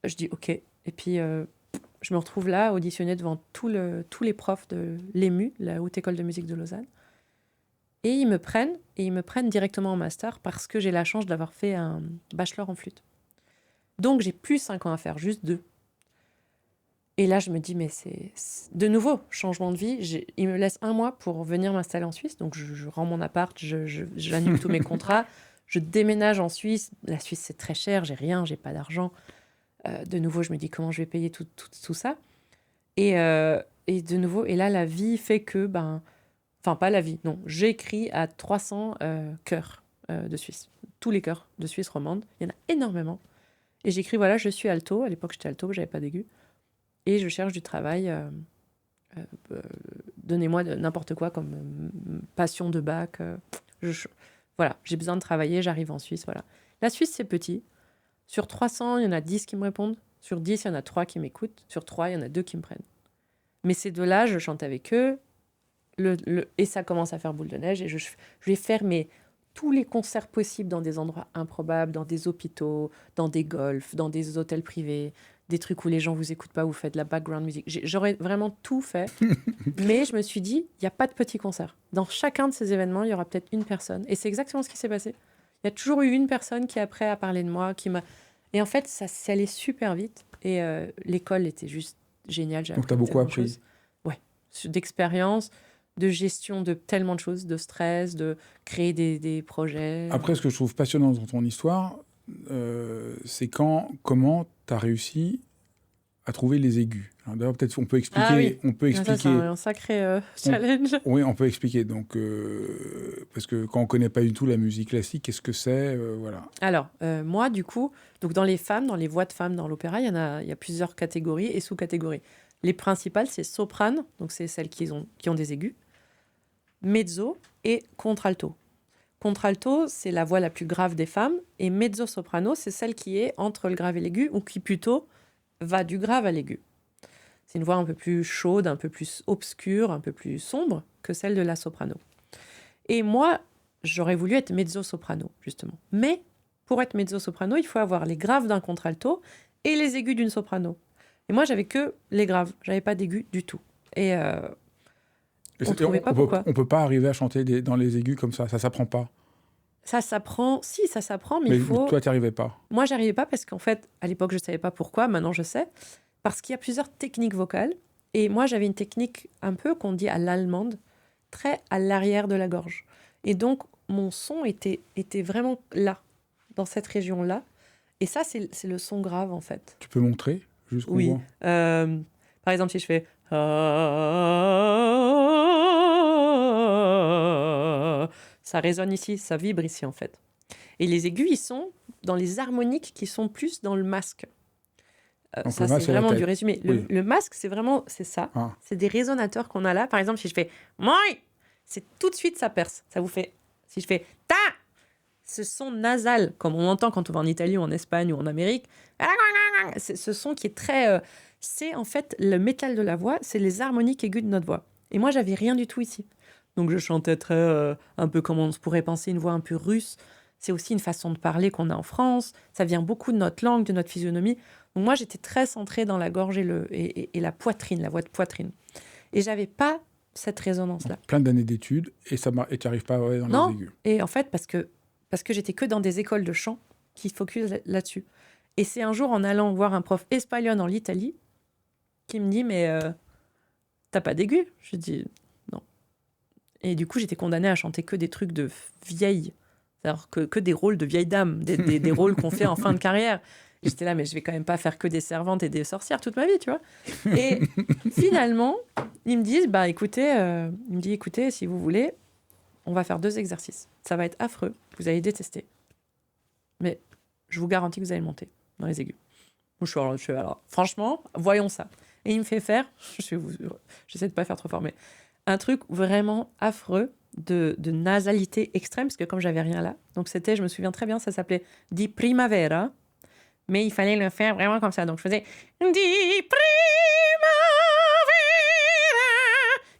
Je dis, ok. Et puis, je me retrouve là, auditionnée devant tous les profs de l'EMU, la Haute École de Musique de Lausanne. Et ils me prennent directement en master parce que j'ai la chance d'avoir fait un bachelor en flûte. Donc, j'ai plus 5 ans à faire, juste 2. Et là, je me dis, mais c'est de nouveau, changement de vie. Il me laisse 1 mois pour venir m'installer en Suisse. Donc, je rends mon appart, j'annule tous mes contrats. Je déménage en Suisse. La Suisse, c'est très cher. J'ai rien, j'ai pas d'argent. De nouveau, je me dis, comment je vais payer tout ça? Et de nouveau, et là, la vie fait que, enfin, pas la vie, non. J'écris à 300 chœurs de Suisse. Tous les chœurs de Suisse romande. Il y en a énormément. Et j'écris, voilà, je suis alto. À l'époque, j'étais alto, j'avais pas d'aigu. et je cherche du travail. Donnez-moi n'importe quoi comme passion de bac. Voilà, j'ai besoin de travailler, j'arrive en Suisse. Voilà. La Suisse, c'est petit. Sur 300, il y en a 10 qui me répondent. Sur 10, il y en a 3 qui m'écoutent. Sur 3, il y en a 2 qui me prennent. Mais ces 2-là, je chante avec eux. Et ça commence à faire boule de neige. Et je vais faire tous les concerts possibles dans des endroits improbables, dans des hôpitaux, dans des golfs, dans des hôtels privés, des trucs où les gens vous écoutent pas, vous faites de la background music. J'aurais vraiment tout fait. Mais je me suis dit, il n'y a pas de petits concerts. Dans chacun de ces événements, il y aura peut-être une personne. Et c'est exactement ce qui s'est passé. Il y a toujours eu une personne qui, après, a parlé de moi, qui m'a... Et en fait, ça s'est allé super vite. Et l'école était juste géniale. Donc, tu as beaucoup appris. Ouais, d'expérience, de gestion de tellement de choses, de stress, de créer des projets. Après, ce que je trouve passionnant dans ton histoire, c'est comment tu as réussi à trouver les aigus. Alors, d'ailleurs, peut-être on peut expliquer. Ah oui. On peut expliquer. Ça, c'est un sacré challenge. Oui, on peut expliquer. Donc, parce que quand on ne connaît pas du tout la musique classique, qu'est-ce que c'est voilà. Alors, moi, du coup, donc dans les femmes, dans les voix de femmes dans l'opéra, il y a plusieurs catégories et sous-catégories. Les principales, c'est soprane, donc c'est celles qui ont des aigus, mezzo et contralto. Contralto, c'est la voix la plus grave des femmes, et mezzo-soprano, c'est celle qui est entre le grave et l'aigu, ou qui plutôt va du grave à l'aigu. C'est une voix un peu plus chaude, un peu plus obscure, un peu plus sombre que celle de la soprano. Et moi, j'aurais voulu être mezzo-soprano, justement. Mais pour être mezzo-soprano, il faut avoir les graves d'un contralto et les aigus d'une soprano. Et moi, j'avais que les graves. J'avais pas d'aigus du tout. Et on ne trouvait pas pourquoi. On peut pas arriver à chanter dans les aigus comme ça s'apprend pas. Ça s'apprend, si, ça s'apprend, mais il faut... toi, tu n'y arrivais pas. Moi, j'arrivais pas parce qu'en fait, à l'époque, je savais pas pourquoi. Maintenant, je sais. Parce qu'il y a plusieurs techniques vocales. Et moi, j'avais une technique un peu qu'on dit à l'allemande, très à l'arrière de la gorge. Et donc, mon son était vraiment là, dans cette région-là. Et ça, c'est le son grave, en fait. Tu peux montrer jusqu'où? Oui. Par exemple, si je fais... Ça résonne ici, ça vibre ici, en fait. Et les aigus, ils sont dans les harmoniques qui sont plus dans le masque. Ça, c'est vraiment du résumé. Le masque, c'est ça. Ah. C'est des résonateurs qu'on a là. Par exemple, si je fais « moi », c'est tout de suite, ça perce. Ça vous fait... Si je fais « ta », ce son nasal, comme on entend quand on va en Italie ou en Espagne ou en Amérique, c'est ce son qui est très... c'est en fait le métal de la voix, c'est les harmoniques aiguës de notre voix. Et moi, j'avais rien du tout ici. Donc, je chantais très... un peu comme on se pourrait penser, une voix un peu russe. C'est aussi une façon de parler qu'on a en France. Ça vient beaucoup de notre langue, de notre physionomie. Donc moi, j'étais très centrée dans la gorge et la poitrine, la voix de poitrine. Et j'avais pas cette résonance-là. Plein d'années d'études et tu n'arrives pas à avoir dans les aigus. Et en fait, parce que j'étais que dans des écoles de chant qui focus là-dessus. Et c'est un jour, en allant voir un prof espagnol en Italie, qui me dit « Mais t'as pas d'aigus ?» Je dis « Non ». Et du coup, j'étais condamnée à chanter que des trucs de vieilles, c'est-à-dire que des rôles de vieilles dames, des rôles qu'on fait en fin de carrière. Et j'étais là, mais je vais quand même pas faire que des servantes et des sorcières toute ma vie, tu vois. Et finalement, ils me disent, écoutez, si vous voulez, on va faire 2 exercices. Ça va être affreux, vous allez détester. Mais je vous garantis que vous allez monter dans les aigus. Je suis alors, franchement, voyons ça. Et il me fait faire, j'essaie de pas faire trop fort, mais un truc vraiment affreux de nasalité extrême, parce que comme j'avais rien là, donc c'était, je me souviens très bien, ça s'appelait Di Primavera, mais il fallait le faire vraiment comme ça. Donc je faisais Di Primavera,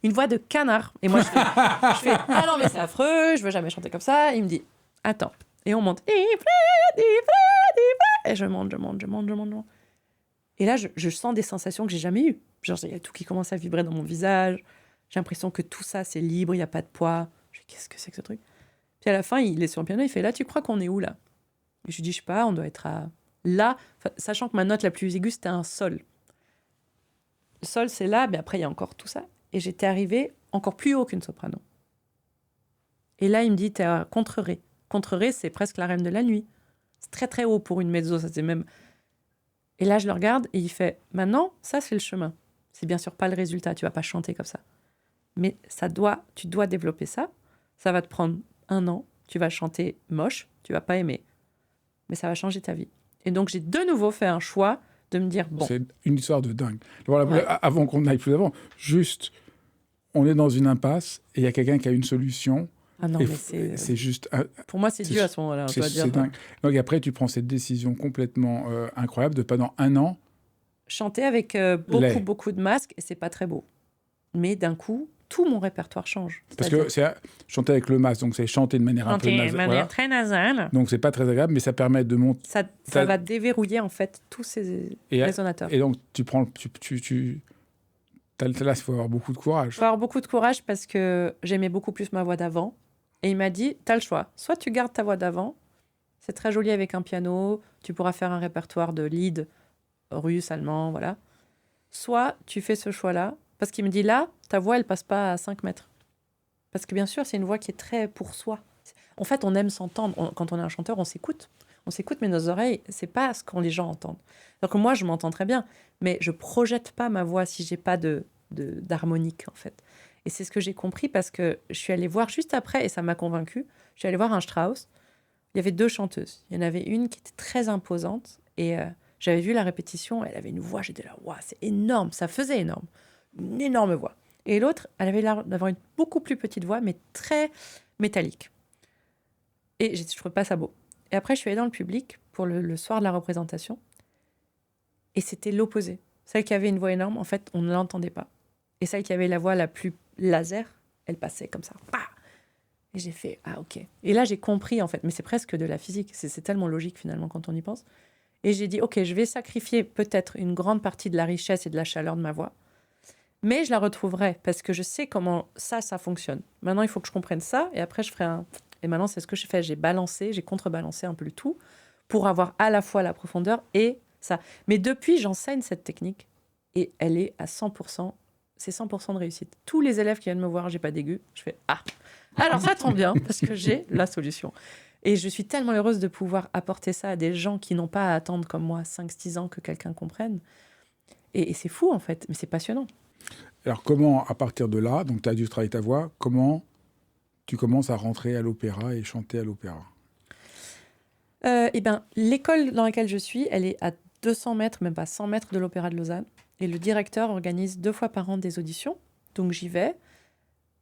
une voix de canard. Et moi je fais ah non mais c'est affreux, je veux jamais chanter comme ça. Il me dit attends, et on monte et je monte. Et là je sens des sensations que j'ai jamais eues. Genre il y a tout qui commence à vibrer dans mon visage. J'ai l'impression que tout ça c'est libre, il y a pas de poids. Je dis qu'est-ce que c'est que ce truc? Puis à la fin il est sur le piano, il fait là tu crois qu'on est où là? Et je lui dis je sais pas, on doit être à là, sachant que ma note la plus aiguë, c'était un sol. Le sol, c'est là, mais après, il y a encore tout ça. Et j'étais arrivée encore plus haut qu'une soprano. Et là, il me dit, t'es à contre-ré. Contre-ré, c'est presque la reine de la nuit. C'est très, très haut pour une mezzo, ça c'est même... Et là, je le regarde et il fait, maintenant, ça, c'est le chemin. C'est bien sûr pas le résultat, tu vas pas chanter comme ça. Mais tu dois développer ça. Ça va te prendre 1 an, tu vas chanter moche, tu vas pas aimer. Mais ça va changer ta vie. Et donc, j'ai de nouveau fait un choix de me dire, bon... C'est une histoire de dingue. Voilà, Ouais. avant qu'on aille plus avant, juste, on est dans une impasse et il y a quelqu'un qui a une solution. Ah non, et mais c'est... c'est juste... Pour moi, c'est Dieu à ce moment-là, on doit dire. C'est dingue. Donc après, tu prends cette décision complètement incroyable de pendant 1 an... Chanter avec beaucoup de masques, et c'est pas très beau. Mais d'un coup, tout mon répertoire change. Parce que c'est chanter avec le masque, donc c'est chanter de manière un peu nasale. Voilà. Très nasale. Donc c'est pas très agréable, mais ça permet de monter... Ça va déverrouiller en fait tous ces résonateurs. Et donc tu prends... Là, il faut avoir beaucoup de courage. Il faut avoir beaucoup de courage parce que j'aimais beaucoup plus ma voix d'avant. Et il m'a dit, t'as le choix. Soit tu gardes ta voix d'avant, c'est très joli avec un piano, tu pourras faire un répertoire de lead russe, allemand, voilà. Soit tu fais ce choix-là, parce qu'il me dit là, ta voix, elle passe pas à 5 mètres. Parce que bien sûr, c'est une voix qui est très pour soi. En fait, on aime s'entendre. Quand on est un chanteur, on s'écoute. On s'écoute, mais nos oreilles, c'est pas ce que les gens entendent. Donc moi, je m'entends très bien, mais je projette pas ma voix si j'ai pas d'harmonique, en fait. Et c'est ce que j'ai compris parce que je suis allée voir juste après, et ça m'a convaincue, je suis allée voir un Strauss. Il y avait 2 chanteuses. Il y en avait une qui était très imposante, et j'avais vu la répétition, elle avait une voix, j'étais là, waouh, c'est énorme, ça faisait énorme. Une énorme voix. Et l'autre, elle avait l'air d'avoir une beaucoup plus petite voix, mais très métallique. Et je trouvais pas ça beau. Et après, je suis allée dans le public pour le soir de la représentation. Et c'était l'opposé. Celle qui avait une voix énorme, en fait, on ne l'entendait pas. Et celle qui avait la voix la plus laser, elle passait comme ça. Bah, et j'ai fait, ah ok. Et là, j'ai compris, en fait, mais c'est presque de la physique. C'est tellement logique, finalement, quand on y pense. Et j'ai dit, ok, je vais sacrifier peut-être une grande partie de la richesse et de la chaleur de ma voix. Mais je la retrouverai, parce que je sais comment ça fonctionne. Maintenant, il faut que je comprenne ça, et après, je ferai un... Et maintenant, c'est ce que j'ai fait. J'ai contrebalancé un peu le tout, pour avoir à la fois la profondeur et ça. Mais depuis, j'enseigne cette technique, et elle est à 100%, c'est 100% de réussite. Tous les élèves qui viennent me voir, j'ai pas d'aigu, je fais « Ah, alors ça tombe bien, parce que j'ai la solution ». Et je suis tellement heureuse de pouvoir apporter ça à des gens qui n'ont pas à attendre, comme moi, 5-6 ans que quelqu'un comprenne. Et c'est fou, en fait, mais c'est passionnant. Alors comment, à partir de là, donc tu as dû travailler ta voix, comment tu commences à rentrer à l'opéra et chanter à l'opéra? Eh bien, l'école dans laquelle je suis, elle est à 200 mètres, même pas 100 mètres de l'Opéra de Lausanne. Et le directeur organise 2 fois par an des auditions. Donc j'y vais.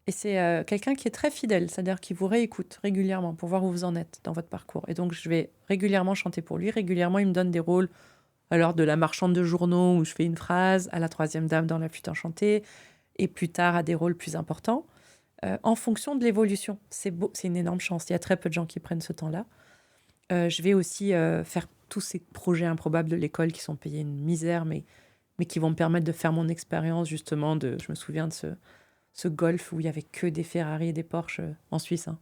Et c'est quelqu'un qui est très fidèle, c'est-à-dire qui vous réécoute régulièrement pour voir où vous en êtes dans votre parcours. Et donc je vais régulièrement chanter pour lui. Régulièrement, il me donne des rôles. Alors de la marchande de journaux où je fais une phrase, à la troisième dame dans La Flûte enchantée, et plus tard à des rôles plus importants, en fonction de l'évolution. C'est beau, c'est une énorme chance. Il y a très peu de gens qui prennent ce temps-là. Je vais aussi faire tous ces projets improbables de l'école qui sont payés une misère, mais qui vont me permettre de faire mon expérience, justement. Je me souviens de ce golf où il n'y avait que des Ferrari et des Porsche en Suisse, hein,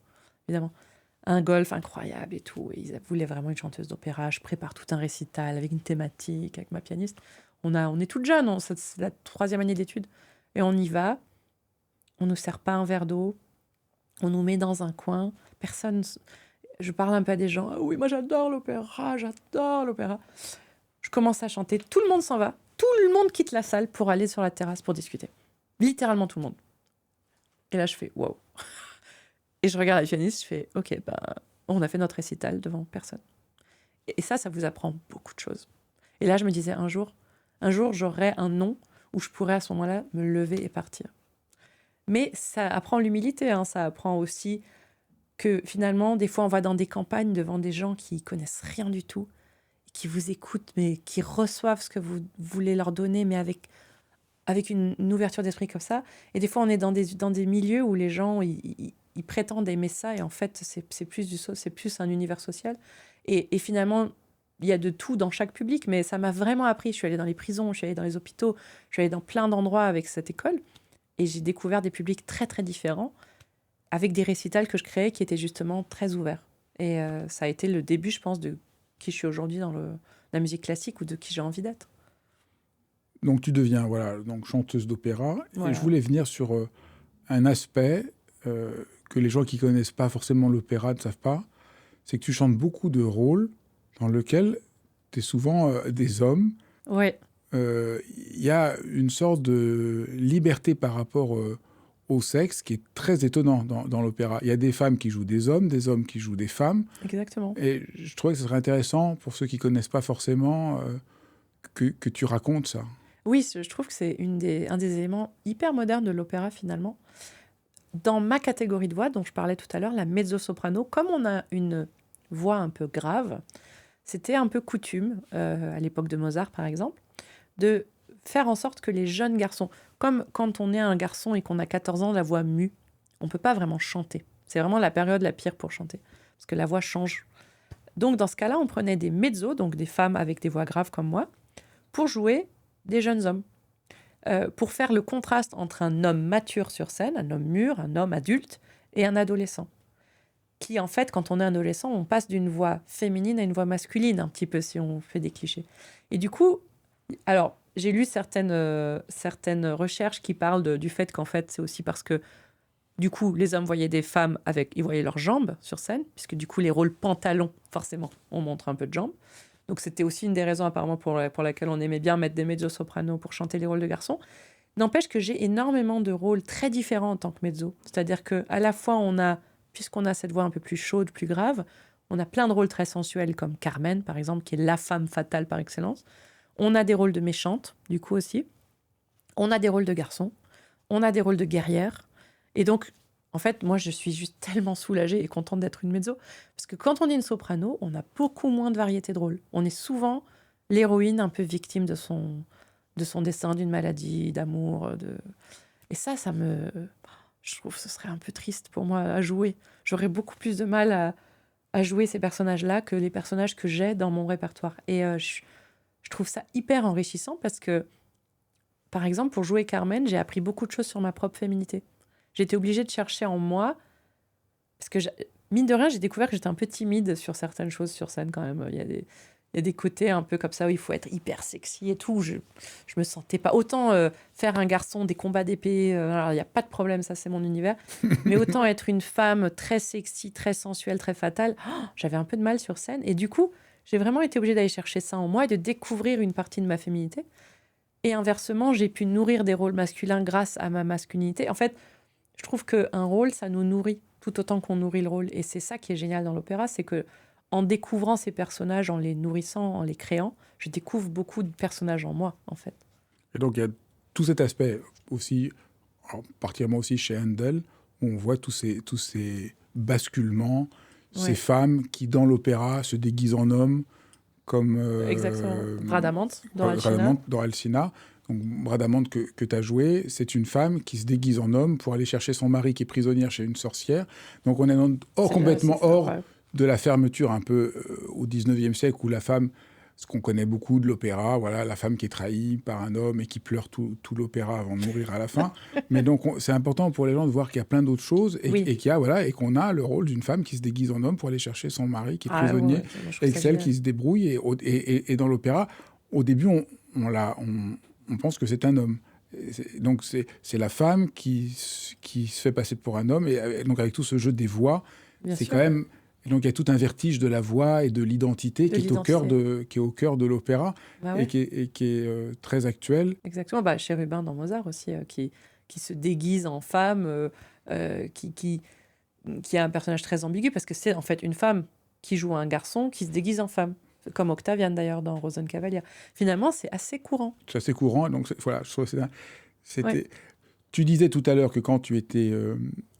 évidemment. Un golf incroyable et tout. Et ils voulaient vraiment une chanteuse d'opéra. Je prépare tout un récital avec une thématique, avec ma pianiste. On est toutes jeunes, c'est la 3e année d'études. Et on y va. On ne nous sert pas un verre d'eau. On nous met dans un coin. Personne... Je parle un peu à des gens. Ah oui, moi j'adore l'opéra, j'adore l'opéra. Je commence à chanter. Tout le monde s'en va. Tout le monde quitte la salle pour aller sur la terrasse pour discuter. Littéralement tout le monde. Et là, je fais wow. Et je regarde la pianiste, je fais ok, on a fait notre récital devant personne. Et ça vous apprend beaucoup de choses. Et là, je me disais un jour, j'aurai un nom où je pourrais à ce moment-là me lever et partir. Mais ça apprend l'humilité, hein, ça apprend aussi que finalement, des fois, on va dans des campagnes devant des gens qui connaissent rien du tout, qui vous écoutent, mais qui reçoivent ce que vous voulez leur donner, mais avec une ouverture d'esprit comme ça. Et des fois, on est dans des milieux où les gens, ils prétendent aimer ça, et en fait, c'est plus un univers social. Et finalement, il y a de tout dans chaque public, mais ça m'a vraiment appris. Je suis allée dans les prisons, je suis allée dans les hôpitaux, je suis allée dans plein d'endroits avec cette école, et j'ai découvert des publics très, très différents, avec des récitals que je créais qui étaient justement très ouverts. Et ça a été le début, je pense, de qui je suis aujourd'hui dans la musique classique, ou de qui j'ai envie d'être. Donc tu deviens donc chanteuse d'opéra. Voilà. Et je voulais venir sur un aspect que les gens qui connaissent pas forcément l'opéra ne savent pas. C'est que tu chantes beaucoup de rôles dans lesquels tu es souvent des hommes. Oui. Il y a une sorte de liberté par rapport au sexe qui est très étonnant dans l'opéra. Il y a des femmes qui jouent des hommes qui jouent des femmes. Exactement. Et je trouvais que ce serait intéressant pour ceux qui ne connaissent pas forcément que tu racontes ça. Oui, je trouve que c'est un des éléments hyper modernes de l'opéra finalement. Dans ma catégorie de voix dont je parlais tout à l'heure, la mezzo-soprano, comme on a une voix un peu grave, c'était un peu coutume, à l'époque de Mozart par exemple, de faire en sorte que les jeunes garçons, comme quand on est un garçon et qu'on a 14 ans, la voix mue, on ne peut pas vraiment chanter. C'est vraiment la période la pire pour chanter, parce que la voix change. Donc dans ce cas-là, on prenait des mezzos, donc des femmes avec des voix graves comme moi, pour jouer des jeunes hommes. Pour faire le contraste entre un homme mature sur scène, un homme mûr, un homme adulte, et un adolescent. Qui, en fait, quand on est adolescent, on passe d'une voix féminine à une voix masculine, un petit peu, si on fait des clichés. Et du coup, alors, j'ai lu certaines recherches qui parlent du fait qu'en fait, c'est aussi parce que, du coup, les hommes voyaient des femmes ils voyaient leurs jambes sur scène, puisque du coup, les rôles pantalons, forcément, on montre un peu de jambes. Donc, c'était aussi une des raisons, apparemment, pour laquelle on aimait bien mettre des mezzo-sopranos pour chanter les rôles de garçons. N'empêche que j'ai énormément de rôles très différents en tant que mezzo. C'est-à-dire qu'à la fois, puisqu'on a cette voix un peu plus chaude, plus grave, on a plein de rôles très sensuels, comme Carmen, par exemple, qui est la femme fatale par excellence. On a des rôles de méchante, du coup aussi. On a des rôles de garçon. On a des rôles de guerrière. Et donc, en fait, moi, je suis juste tellement soulagée et contente d'être une mezzo. Parce que quand on est une soprano, on a beaucoup moins de variété de rôles. On est souvent l'héroïne un peu victime de son destin, d'une maladie, d'amour. Et ça je trouve que ce serait un peu triste pour moi à jouer. J'aurais beaucoup plus de mal à jouer ces personnages-là que les personnages que j'ai dans mon répertoire. Et je trouve ça hyper enrichissant parce que, par exemple, pour jouer Carmen, j'ai appris beaucoup de choses sur ma propre féminité. J'ai été obligée de chercher en moi, parce que, mine de rien, j'ai découvert que j'étais un peu timide sur certaines choses sur scène quand même. Il y a des côtés un peu comme ça où il faut être hyper sexy et tout. Je me sentais pas. Autant faire un garçon des combats d'épée, alors il n'y a pas de problème, ça c'est mon univers. Mais autant être une femme très sexy, très sensuelle, très fatale, j'avais un peu de mal sur scène. Et du coup, j'ai vraiment été obligée d'aller chercher ça en moi et de découvrir une partie de ma féminité. Et inversement, j'ai pu nourrir des rôles masculins grâce à ma masculinité. En fait, je trouve qu'un rôle, ça nous nourrit tout autant qu'on nourrit le rôle. Et c'est ça qui est génial dans l'opéra, c'est que en découvrant ces personnages, en les nourrissant, en les créant, je découvre beaucoup de personnages en moi, en fait. Et donc, il y a tout cet aspect aussi, particulièrement aussi chez Handel, où on voit tous ces basculements, ces femmes qui, dans l'opéra, se déguisent en hommes, comme... Exactement. Bradamante, dans Alcina. Bradamante, dans Alcina. Donc, Bradamante que tu as joué, c'est une femme qui se déguise en homme pour aller chercher son mari qui est prisonnière chez une sorcière. Donc, on est complètement hors de la fermeture un peu au 19e siècle où la femme, ce qu'on connaît beaucoup de l'opéra, voilà, la femme qui est trahie par un homme et qui pleure tout l'opéra avant de mourir à la fin. Mais donc, c'est important pour les gens de voir qu'il y a plein d'autres choses et qu'on a le rôle d'une femme qui se déguise en homme pour aller chercher son mari qui est prisonnier et celle qui se débrouille. Et dans l'opéra, au début, on pense que c'est un homme. Donc, c'est la femme qui se fait passer pour un homme. Et donc, avec tout ce jeu des voix, c'est quand même... Et donc, il y a tout un vertige de la voix et de l'identité qui est au cœur de l'opéra et qui est très actuel. Exactement. Chérubin dans Mozart aussi, qui se déguise en femme, qui a un personnage très ambigu, parce que c'est en fait une femme qui joue un garçon qui se déguise en femme, comme Octaviane d'ailleurs dans Rosenkavalier. Finalement, c'est assez courant. C'est assez courant. Donc, voilà, je trouve que c'était... Ouais. Tu disais tout à l'heure que quand tu étais...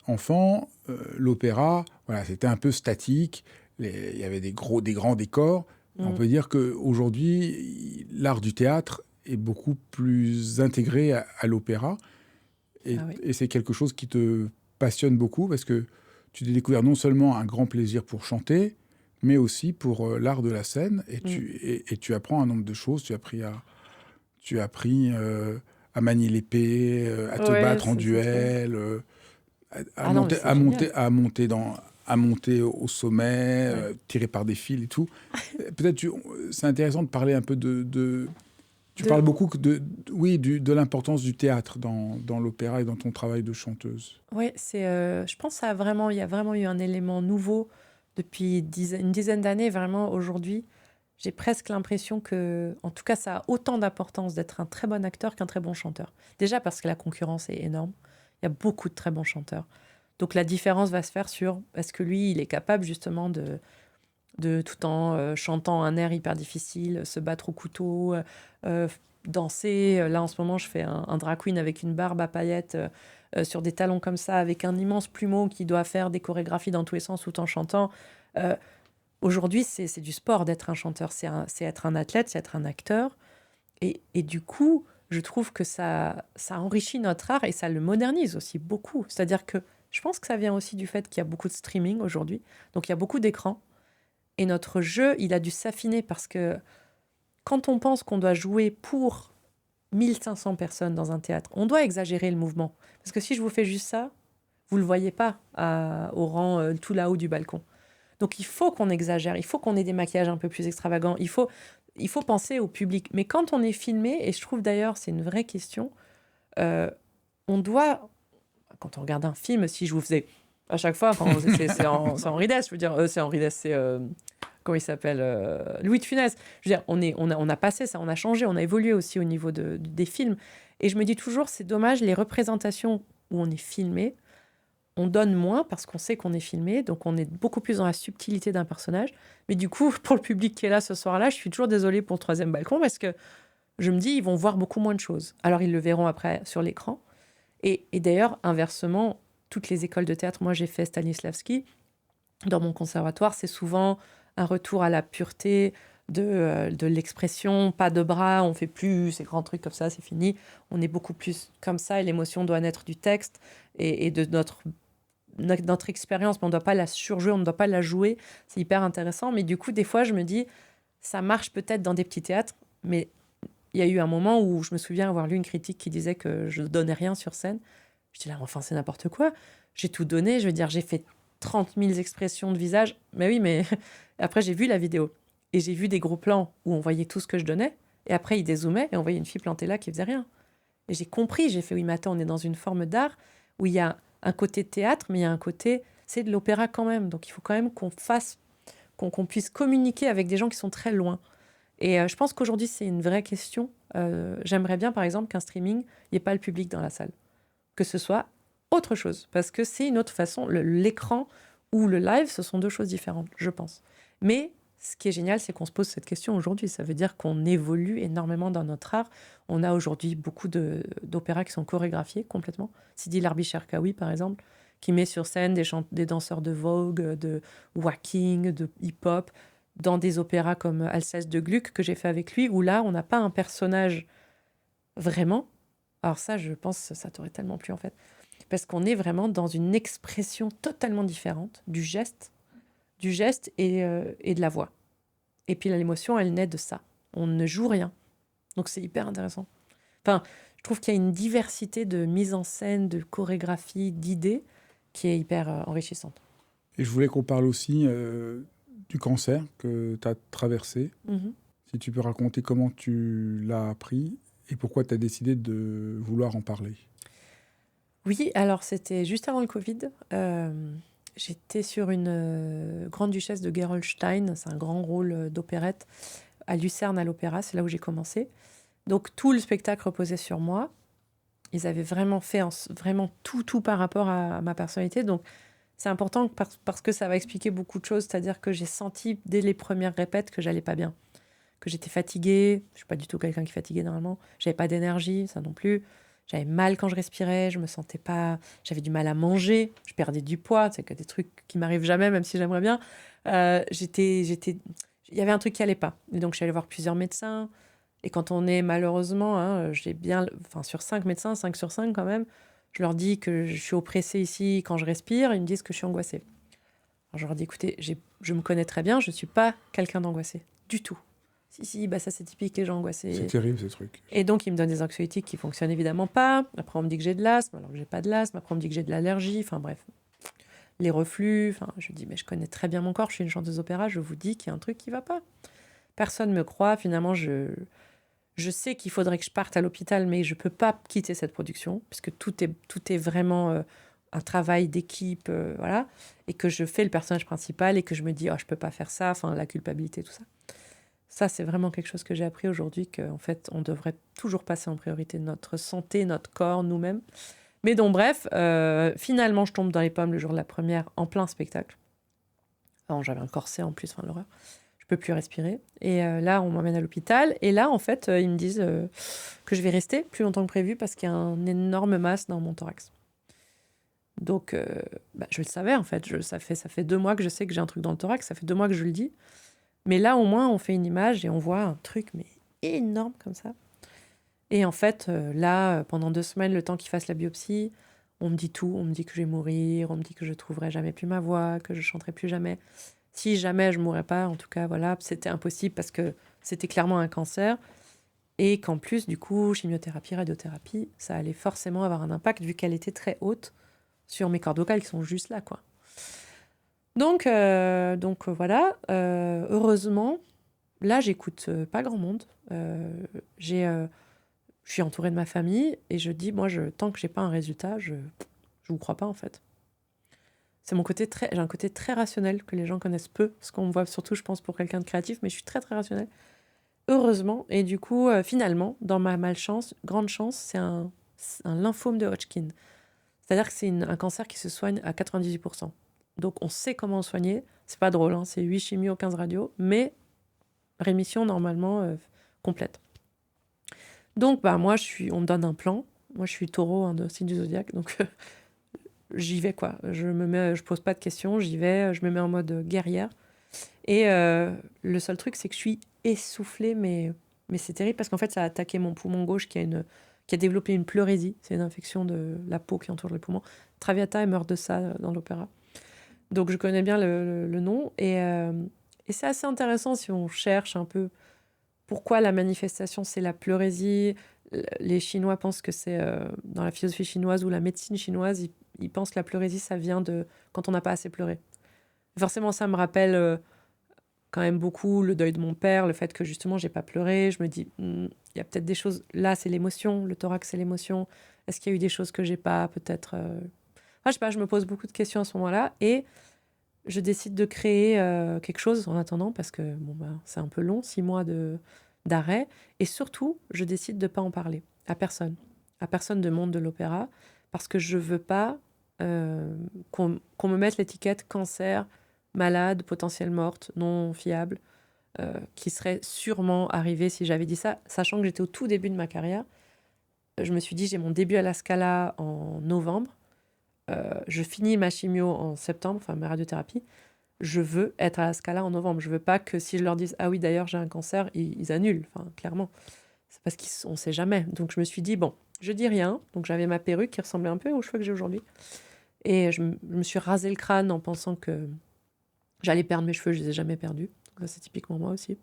enfant, l'opéra, voilà, c'était un peu statique. Il y avait des grands décors. On peut dire qu'aujourd'hui, l'art du théâtre est beaucoup plus intégré à l'opéra. Et c'est quelque chose qui te passionne beaucoup parce que tu t'es découvert non seulement un grand plaisir pour chanter, mais aussi pour l'art de la scène. Et tu apprends un nombre de choses. Tu as appris à manier l'épée, à te battre en duel... à monter au sommet, tiré par des fils et tout. Peut-être c'est intéressant de parler un peu tu parles beaucoup de l'importance du théâtre dans l'opéra et dans ton travail de chanteuse. Oui, je pense qu'il y a vraiment eu un élément nouveau depuis une dizaine d'années. Vraiment, aujourd'hui, j'ai presque l'impression que, en tout cas, ça a autant d'importance d'être un très bon acteur qu'un très bon chanteur. Déjà parce que la concurrence est énorme. Il y a beaucoup de très bons chanteurs. Donc la différence va se faire sur est-ce que lui, il est capable justement tout en chantant un air hyper difficile, se battre au couteau, danser. Là, en ce moment, je fais un drag queen avec une barbe à paillettes sur des talons comme ça, avec un immense plumeau qui doit faire des chorégraphies dans tous les sens tout en chantant. Euh, Aujourd'hui, c'est du sport d'être un chanteur, c'est être un athlète, c'est être un acteur. Et du coup, je trouve que ça enrichit notre art et ça le modernise aussi beaucoup. C'est-à-dire que je pense que ça vient aussi du fait qu'il y a beaucoup de streaming aujourd'hui. Donc, il y a beaucoup d'écrans. Et notre jeu, il a dû s'affiner parce que quand on pense qu'on doit jouer pour 1500 personnes dans un théâtre, on doit exagérer le mouvement. Parce que si je vous fais juste ça, vous ne le voyez pas au rang tout là-haut du balcon. Donc il faut qu'on exagère, il faut qu'on ait des maquillages un peu plus extravagants, il faut penser au public. Mais quand on est filmé, et je trouve d'ailleurs c'est une vraie question, on doit, quand on regarde un film, si je vous faisais à chaque fois, c'est Henri Dess, je veux dire, c'est Henri Dess, c'est comment il s'appelle, Louis de Funès. Je veux dire, on a passé ça, on a changé, on a évolué aussi au niveau des films. Et je me dis toujours, c'est dommage, les représentations où on est filmé, on donne moins parce qu'on sait qu'on est filmé, donc on est beaucoup plus dans la subtilité d'un personnage. Mais du coup, pour le public qui est là ce soir-là, je suis toujours désolée pour le troisième balcon parce que je me dis, ils vont voir beaucoup moins de choses. Alors, ils le verront après sur l'écran. Et d'ailleurs, inversement, toutes les écoles de théâtre, moi j'ai fait Stanislavski, dans mon conservatoire, c'est souvent un retour à la pureté de l'expression, pas de bras, on fait plus ces grands trucs comme ça, c'est fini. On est beaucoup plus comme ça et l'émotion doit naître du texte et de notre expérience, mais on ne doit pas la surjouer, on ne doit pas la jouer. C'est hyper intéressant. Mais du coup, des fois, je me dis, ça marche peut-être dans des petits théâtres, mais il y a eu un moment où je me souviens avoir lu une critique qui disait que je ne donnais rien sur scène. Je dis là, enfin, c'est n'importe quoi. J'ai tout donné, je veux dire, j'ai fait 30 000 expressions de visage. Mais oui, mais après, j'ai vu la vidéo. Et j'ai vu des gros plans où on voyait tout ce que je donnais. Et après, ils dézoomaient et on voyait une fille plantée là qui faisait rien. Et j'ai compris, j'ai fait, oui, mais attends, on est dans une forme d'art où il y a un côté théâtre, mais il y a un côté, c'est de l'opéra quand même. Donc il faut quand même qu'on puisse communiquer avec des gens qui sont très loin. Et je pense qu'aujourd'hui, c'est une vraie question. J'aimerais bien, par exemple, qu'un streaming, il n'y ait pas le public dans la salle. Que ce soit autre chose. Parce que c'est une autre façon. L'écran ou le live, ce sont deux choses différentes, je pense. Mais ce qui est génial, c'est qu'on se pose cette question aujourd'hui. Ça veut dire qu'on évolue énormément dans notre art. On a aujourd'hui beaucoup d'opéras qui sont chorégraphiés complètement. Sidi Larbi Cherkaoui, par exemple, qui met sur scène des danseurs de Vogue, de walking, de hip-hop, dans des opéras comme Alceste de Gluck, que j'ai fait avec lui, où là, on n'a pas un personnage vraiment. Alors ça, je pense, ça t'aurait tellement plu, en fait. Parce qu'on est vraiment dans une expression totalement différente du geste et de la voix. Et puis l'émotion, elle naît de ça. On ne joue rien. Donc c'est hyper intéressant. Enfin, je trouve qu'il y a une diversité de mise en scène, de chorégraphie, d'idées qui est hyper enrichissante. Et je voulais qu'on parle aussi du cancer que tu as traversé. Mhm. Si tu peux raconter comment tu l'as appris et pourquoi tu as décidé de vouloir en parler. Oui, alors c'était juste avant le Covid. J'étais sur une grande-duchesse de Gerolstein, c'est un grand rôle d'opérette, à Lucerne à l'opéra, c'est là où j'ai commencé. Donc tout le spectacle reposait sur moi. Ils avaient vraiment fait vraiment tout par rapport à ma personnalité. Donc c'est important parce que ça va expliquer beaucoup de choses. C'est-à-dire que j'ai senti dès les premières répètes que j'allais pas bien, que j'étais fatiguée. Je suis pas du tout quelqu'un qui est fatigué normalement. J'avais pas d'énergie, ça non plus. J'avais mal quand je respirais, je me sentais pas, j'avais du mal à manger, je perdais du poids, c'est que des trucs qui m'arrivent jamais, même si j'aimerais bien. Il y avait un truc qui allait pas. Et donc je suis allée voir plusieurs médecins. Et quand on est malheureusement, hein, sur 5 médecins, 5 sur 5 quand même, je leur dis que je suis oppressée ici quand je respire, ils me disent que je suis angoissée. Alors je leur dis, écoutez, je me connais très bien, je ne suis pas quelqu'un d'angoissé, du tout. Si, bah ça c'est typique les gens angoissés. C'est terrible ce truc. Et donc ils me donnent des anxiolytiques qui fonctionnent évidemment pas. Après on me dit que j'ai de l'asthme, alors que j'ai pas de l'asthme. Après on me dit que j'ai de l'allergie, enfin bref. Les reflux, enfin je dis mais je connais très bien mon corps, je suis une chanteuse d'opéra, je vous dis qu'il y a un truc qui va pas. Personne me croit, finalement je sais qu'il faudrait que je parte à l'hôpital, mais je peux pas quitter cette production, puisque tout est vraiment un travail d'équipe, voilà, et que je fais le personnage principal et que je me dis, oh, je peux pas faire ça, enfin, la culpabilité, tout ça. Ça, c'est vraiment quelque chose que j'ai appris aujourd'hui, qu'en fait, on devrait toujours passer en priorité notre santé, notre corps, nous-mêmes. Mais donc, bref, finalement, je tombe dans les pommes le jour de la première, en plein spectacle. Enfin, j'avais un corset en plus, enfin l'horreur. Je peux plus respirer. Et là, on m'emmène à l'hôpital. Et là, en fait, ils me disent que je vais rester plus longtemps que prévu parce qu'il y a un énorme masse dans mon thorax. Donc, je le savais, en fait. Ça fait 2 mois que je sais que j'ai un truc dans le thorax. Ça fait 2 mois que je le dis. Mais là, au moins, on fait une image et on voit un truc, mais énorme comme ça. Et en fait, là, pendant 2 semaines, le temps qu'ils fassent la biopsie, on me dit tout. On me dit que je vais mourir. On me dit que je trouverai jamais plus ma voix, que je chanterai plus jamais. Si jamais je mourrais pas, en tout cas, voilà, c'était impossible parce que c'était clairement un cancer. Et qu'en plus, du coup, chimiothérapie, radiothérapie, ça allait forcément avoir un impact vu qu'elle était très haute sur mes cordes vocales qui sont juste là, quoi. Donc voilà, heureusement, là, j'écoute pas grand monde. Je suis entourée de ma famille et je dis, moi, tant que j'ai pas un résultat, je vous crois pas, en fait. C'est mon côté j'ai un côté très rationnel que les gens connaissent peu, parce qu'on me voit surtout, je pense, pour quelqu'un de créatif, mais je suis très, très rationnelle. Heureusement. Et du coup, finalement, dans ma malchance, grande chance, c'est un lymphome de Hodgkin. C'est-à-dire que c'est un cancer qui se soigne à 98%. Donc, on sait comment soigner. C'est pas drôle, hein, c'est 8 chimios, 15 radios, mais rémission normalement complète. Donc, moi, on me donne un plan. Moi, je suis taureau, de signe du zodiaque, donc j'y vais, quoi. Je pose pas de questions, j'y vais, je me mets en mode guerrière. Et le seul truc, c'est que je suis essoufflée, mais c'est terrible parce qu'en fait, ça a attaqué mon poumon gauche qui a développé une pleurésie. C'est une infection de la peau qui entoure les poumons. Traviata, elle meurt de ça dans l'opéra. Donc, je connais bien le nom. Et c'est assez intéressant si on cherche un peu pourquoi la manifestation, c'est la pleurésie. Les Chinois pensent que c'est dans la philosophie chinoise ou la médecine chinoise, ils pensent que la pleurésie, ça vient de quand on n'a pas assez pleuré. Forcément, ça me rappelle quand même beaucoup le deuil de mon père, le fait que justement, j'ai pas pleuré. Je me dis, il y a peut-être des choses. Là, c'est l'émotion. Le thorax, c'est l'émotion. Est-ce qu'il y a eu des choses que j'ai pas, peut-être je sais pas, je me pose beaucoup de questions à ce moment-là. Et je décide de créer quelque chose en attendant, parce que c'est un peu long, 6 mois d'arrêt. Et surtout, je décide de ne pas en parler à personne de monde de l'opéra, parce que je veux pas qu'on me mette l'étiquette cancer, malade, potentielle morte, non fiable, qui serait sûrement arrivé si j'avais dit ça, sachant que j'étais au tout début de ma carrière. Je me suis dit, j'ai mon début à la Scala en novembre. Je finis ma chimio en septembre, enfin ma radiothérapie. Je veux être à la Scala en novembre. Je veux pas que si je leur dise ah oui d'ailleurs j'ai un cancer, ils annulent. Enfin clairement, c'est parce qu'on sait jamais. Donc je me suis dit bon, je dis rien. Donc j'avais ma perruque qui ressemblait un peu aux cheveux que j'ai aujourd'hui, et je me suis rasé le crâne en pensant que j'allais perdre mes cheveux. Je les ai jamais perdus. Donc ça c'est typiquement moi aussi.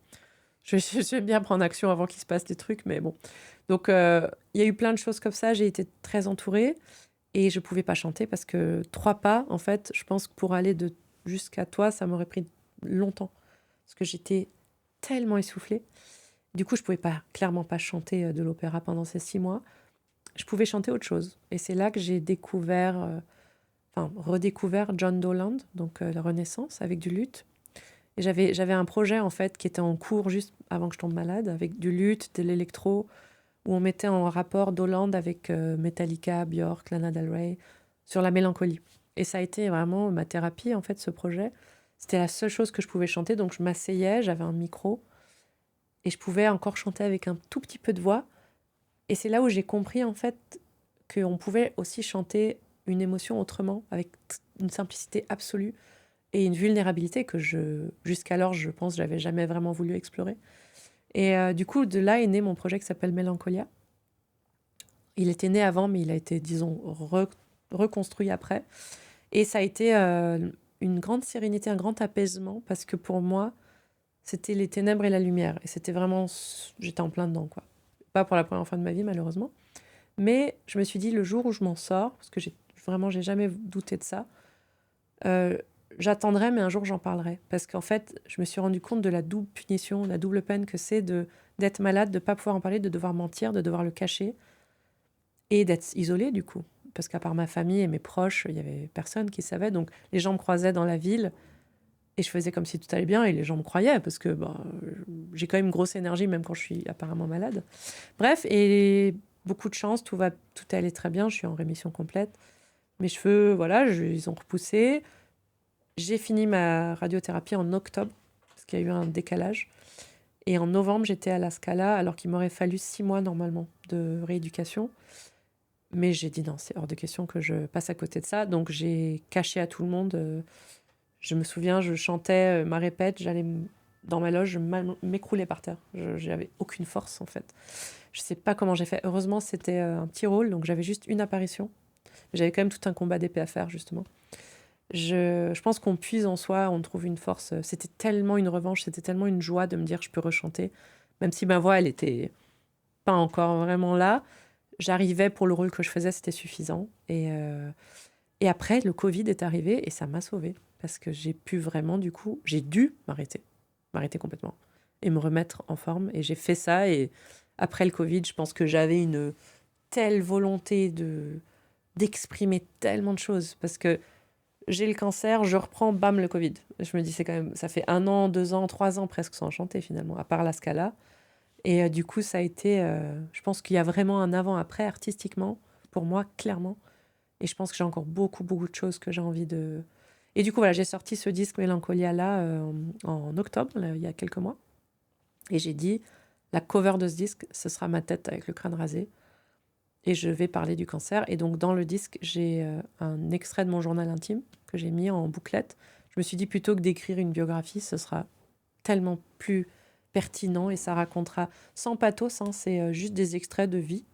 J'aime bien prendre action avant qu'il se passe des trucs, mais bon. Donc il y a eu plein de choses comme ça. J'ai été très entourée. Et je pouvais pas chanter parce que 3 pas, en fait, je pense que pour aller jusqu'à toi, ça m'aurait pris longtemps. Parce que j'étais tellement essoufflée. Du coup, je pouvais clairement pas chanter de l'opéra pendant ces 6 mois. Je pouvais chanter autre chose. Et c'est là que j'ai redécouvert John Dowland, donc la Renaissance, avec du luth. Et j'avais un projet, en fait, qui était en cours juste avant que je tombe malade, avec du luth, de l'électro, où on mettait en rapport Dowland avec Metallica, Björk, Lana Del Rey, sur la mélancolie. Et ça a été vraiment ma thérapie, en fait, ce projet. C'était la seule chose que je pouvais chanter, donc je m'asseyais, j'avais un micro, et je pouvais encore chanter avec un tout petit peu de voix. Et c'est là où j'ai compris, en fait, qu'on pouvait aussi chanter une émotion autrement, avec une simplicité absolue et une vulnérabilité que jusqu'alors, je pense, j'avais jamais vraiment voulu explorer. Et du coup, de là est né mon projet qui s'appelle Mélancolia. Il était né avant, mais il a été, disons, reconstruit après. Et ça a été une grande sérénité, un grand apaisement, parce que pour moi, c'était les ténèbres et la lumière. Et c'était vraiment... J'étais en plein dedans, quoi. Pas pour la première fois de ma vie, malheureusement. Mais je me suis dit, le jour où je m'en sors, parce que j'ai jamais douté de ça, j'attendrai, mais un jour j'en parlerai. Parce qu'en fait, je me suis rendu compte de la double punition, la double peine que c'est d'être malade, de ne pas pouvoir en parler, de devoir mentir, de devoir le cacher et d'être isolée du coup. Parce qu'à part ma famille et mes proches, il n'y avait personne qui savait. Donc les gens me croisaient dans la ville et je faisais comme si tout allait bien et les gens me croyaient parce que j'ai quand même une grosse énergie même quand je suis apparemment malade. Bref, et beaucoup de chance, tout allait très bien, je suis en rémission complète. Mes cheveux, voilà, ils ont repoussé. J'ai fini ma radiothérapie en octobre, parce qu'il y a eu un décalage. Et en novembre, j'étais à la Scala, alors qu'il m'aurait fallu 6 mois normalement de rééducation. Mais j'ai dit non, c'est hors de question que je passe à côté de ça. Donc j'ai caché à tout le monde. Je me souviens, je chantais ma répète, dans ma loge, je m'écroulais par terre. J'avais aucune force en fait. Je sais pas comment j'ai fait. Heureusement, c'était un petit rôle, donc j'avais juste une apparition. J'avais quand même tout un combat d'épée à faire, justement. Je pense qu'on puise en soi, on trouve une force. C'était tellement une revanche, c'était tellement une joie de me dire je peux rechanter. Même si ma voix, elle était pas encore vraiment là. J'arrivais pour le rôle que je faisais, c'était suffisant. Et après, le Covid est arrivé et ça m'a sauvée. Parce que j'ai pu vraiment, du coup, j'ai dû m'arrêter complètement et me remettre en forme. Et j'ai fait ça. Et après le Covid, je pense que j'avais une telle volonté d'exprimer tellement de choses. Parce que j'ai le cancer, je reprends, bam, le Covid. Je me dis, c'est quand même, ça fait 1 an, 2 ans, 3 ans presque sans chanter finalement, à part la Scala. Et du coup, ça a été, je pense qu'il y a vraiment un avant-après artistiquement, pour moi, clairement. Et je pense que j'ai encore beaucoup, beaucoup de choses que j'ai envie de... Et du coup, voilà, j'ai sorti ce disque Mélancolia là en octobre, là, il y a quelques mois. Et j'ai dit, la cover de ce disque, ce sera ma tête avec le crâne rasé. Et je vais parler du cancer. Et donc, dans le disque, j'ai un extrait de mon journal intime que j'ai mis en bouclette. Je me suis dit, plutôt que d'écrire une biographie, ce sera tellement plus pertinent et ça racontera sans pathos, hein, c'est juste des extraits de vie,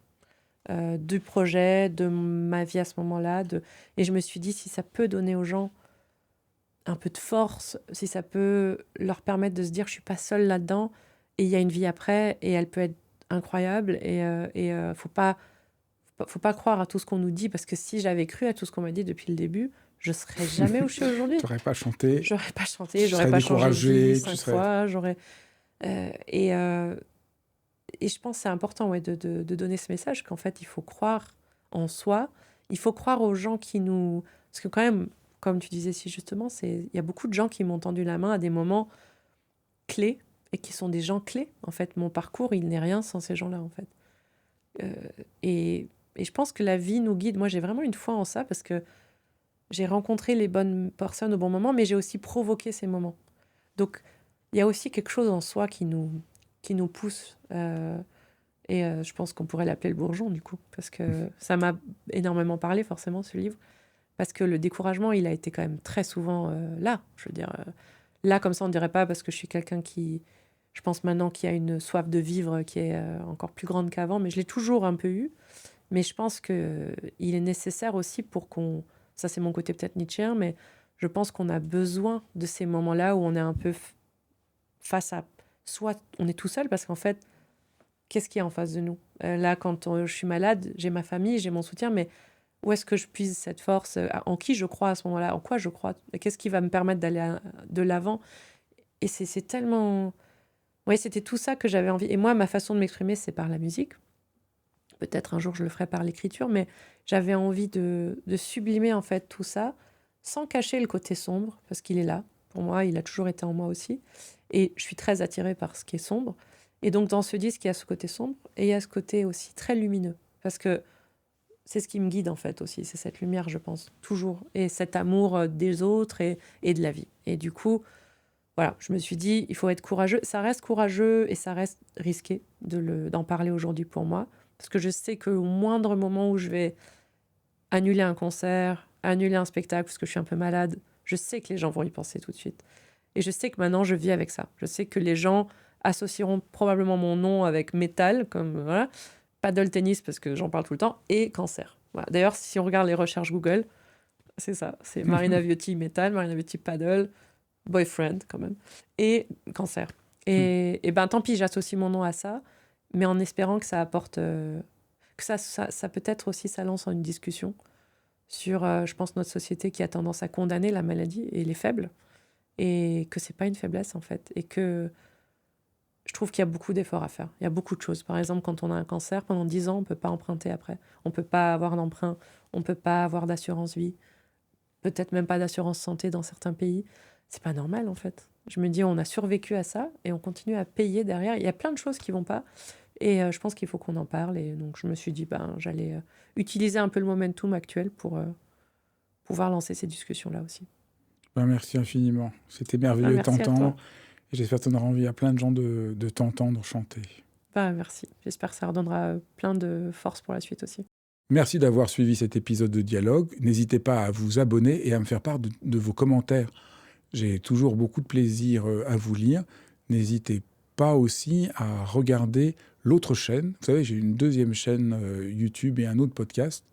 du projet, de ma vie à ce moment-là. Et je me suis dit, si ça peut donner aux gens un peu de force, si ça peut leur permettre de se dire, je suis pas seule là-dedans, et il y a une vie après, et elle peut être incroyable, et faut pas croire à tout ce qu'on nous dit, parce que si j'avais cru à tout ce qu'on m'a dit depuis le début, je serais jamais où je suis aujourd'hui. Tu n'aurais pas chanté. J'aurais pas chanté, Tu j'aurais serais pas changé de découragé. vie 5 fois, j'aurais... et je pense que c'est important, ouais, de donner ce message qu'en fait, il faut croire en soi. Il faut croire aux gens qui nous... Parce que quand même, comme tu disais si justement, il y a beaucoup de gens qui m'ont tendu la main à des moments clés et qui sont des gens clés. En fait, mon parcours, il n'est rien sans ces gens-là, en fait. Euh, et je pense que la vie nous guide. Moi, j'ai vraiment une foi en ça parce que j'ai rencontré les bonnes personnes au bon moment, mais j'ai aussi provoqué ces moments. Donc, il y a aussi quelque chose en soi qui nous pousse. Je pense qu'on pourrait l'appeler le bourgeon, du coup, parce que ça m'a énormément parlé, forcément, ce livre. Parce que le découragement, il a été quand même très souvent là. Je veux dire, là, comme ça, on ne dirait pas, parce que je suis quelqu'un qui, je pense maintenant, qui a une soif de vivre qui est encore plus grande qu'avant, mais je l'ai toujours un peu eu. Mais je pense qu'il est nécessaire aussi pour qu'on... Ça, c'est mon côté peut-être nietzschéen, mais je pense qu'on a besoin de ces moments-là où on est un peu face à... Soit on est tout seul, parce qu'en fait, qu'est-ce qu'il y a en face de nous? Là, quand je suis malade, j'ai ma famille, j'ai mon soutien, mais où est-ce que je puise cette force? En qui je crois à ce moment-là? En quoi je crois? Qu'est-ce qui va me permettre d'aller de l'avant? Et c'est tellement... Oui, c'était tout ça que j'avais envie. Et moi, ma façon de m'exprimer, c'est par la musique. Peut-être un jour, je le ferai par l'écriture, mais j'avais envie de sublimer, en fait, tout ça, sans cacher le côté sombre, parce qu'il est là. Pour moi, il a toujours été en moi aussi. Et je suis très attirée par ce qui est sombre. Et donc, dans ce disque, il y a ce côté sombre, et il y a ce côté aussi très lumineux. Parce que c'est ce qui me guide, en fait, aussi. C'est cette lumière, je pense, toujours. Et cet amour des autres et de la vie. Et du coup, voilà, je me suis dit, il faut être courageux. Ça reste courageux et ça reste risqué d'en parler aujourd'hui pour moi. Parce que je sais qu'au moindre moment où je vais annuler un concert, annuler un spectacle, parce que je suis un peu malade, je sais que les gens vont y penser tout de suite. Et je sais que maintenant, je vis avec ça. Je sais que les gens associeront probablement mon nom avec métal, comme voilà, paddle tennis, parce que j'en parle tout le temps, et cancer. Voilà. D'ailleurs, si on regarde les recherches Google, c'est ça. C'est Marina Viotti métal, Marina Viotti paddle, boyfriend quand même, et cancer. Et ben tant pis, j'associe mon nom à ça, mais en espérant que ça apporte, que ça peut-être aussi ça lance une discussion sur, je pense, notre société qui a tendance à condamner la maladie et les faibles, et que c'est pas une faiblesse en fait, et que je trouve qu'il y a beaucoup d'efforts à faire. Il y a beaucoup de choses. Par exemple, quand on a un cancer, pendant 10 ans, on peut pas emprunter après. On peut pas avoir d'emprunt, on peut pas avoir d'assurance vie, peut-être même pas d'assurance santé dans certains pays. C'est pas normal en fait. Je me dis, on a survécu à ça et on continue à payer derrière. Il y a plein de choses qui vont pas. Et je pense qu'il faut qu'on en parle. Et donc, je me suis dit, ben, j'allais utiliser un peu le momentum actuel pour pouvoir lancer ces discussions-là aussi. Ben, merci infiniment. C'était merveilleux de Merci à t'entendre. toi. Et j'espère que tu donneras envie à plein de gens de t'entendre chanter. Merci. J'espère que ça redonnera plein de force pour la suite aussi. Merci d'avoir suivi cet épisode de Dialogue. N'hésitez pas à vous abonner et à me faire part de vos commentaires. J'ai toujours beaucoup de plaisir à vous lire. N'hésitez pas aussi à regarder l'autre chaîne. Vous savez, j'ai une deuxième chaîne YouTube et un autre podcast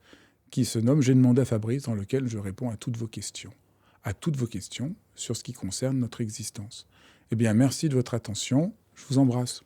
qui se nomme J'ai demandé à Fabrice, dans lequel je réponds à toutes vos questions. À toutes vos questions sur ce qui concerne notre existence. Eh bien, merci de votre attention. Je vous embrasse.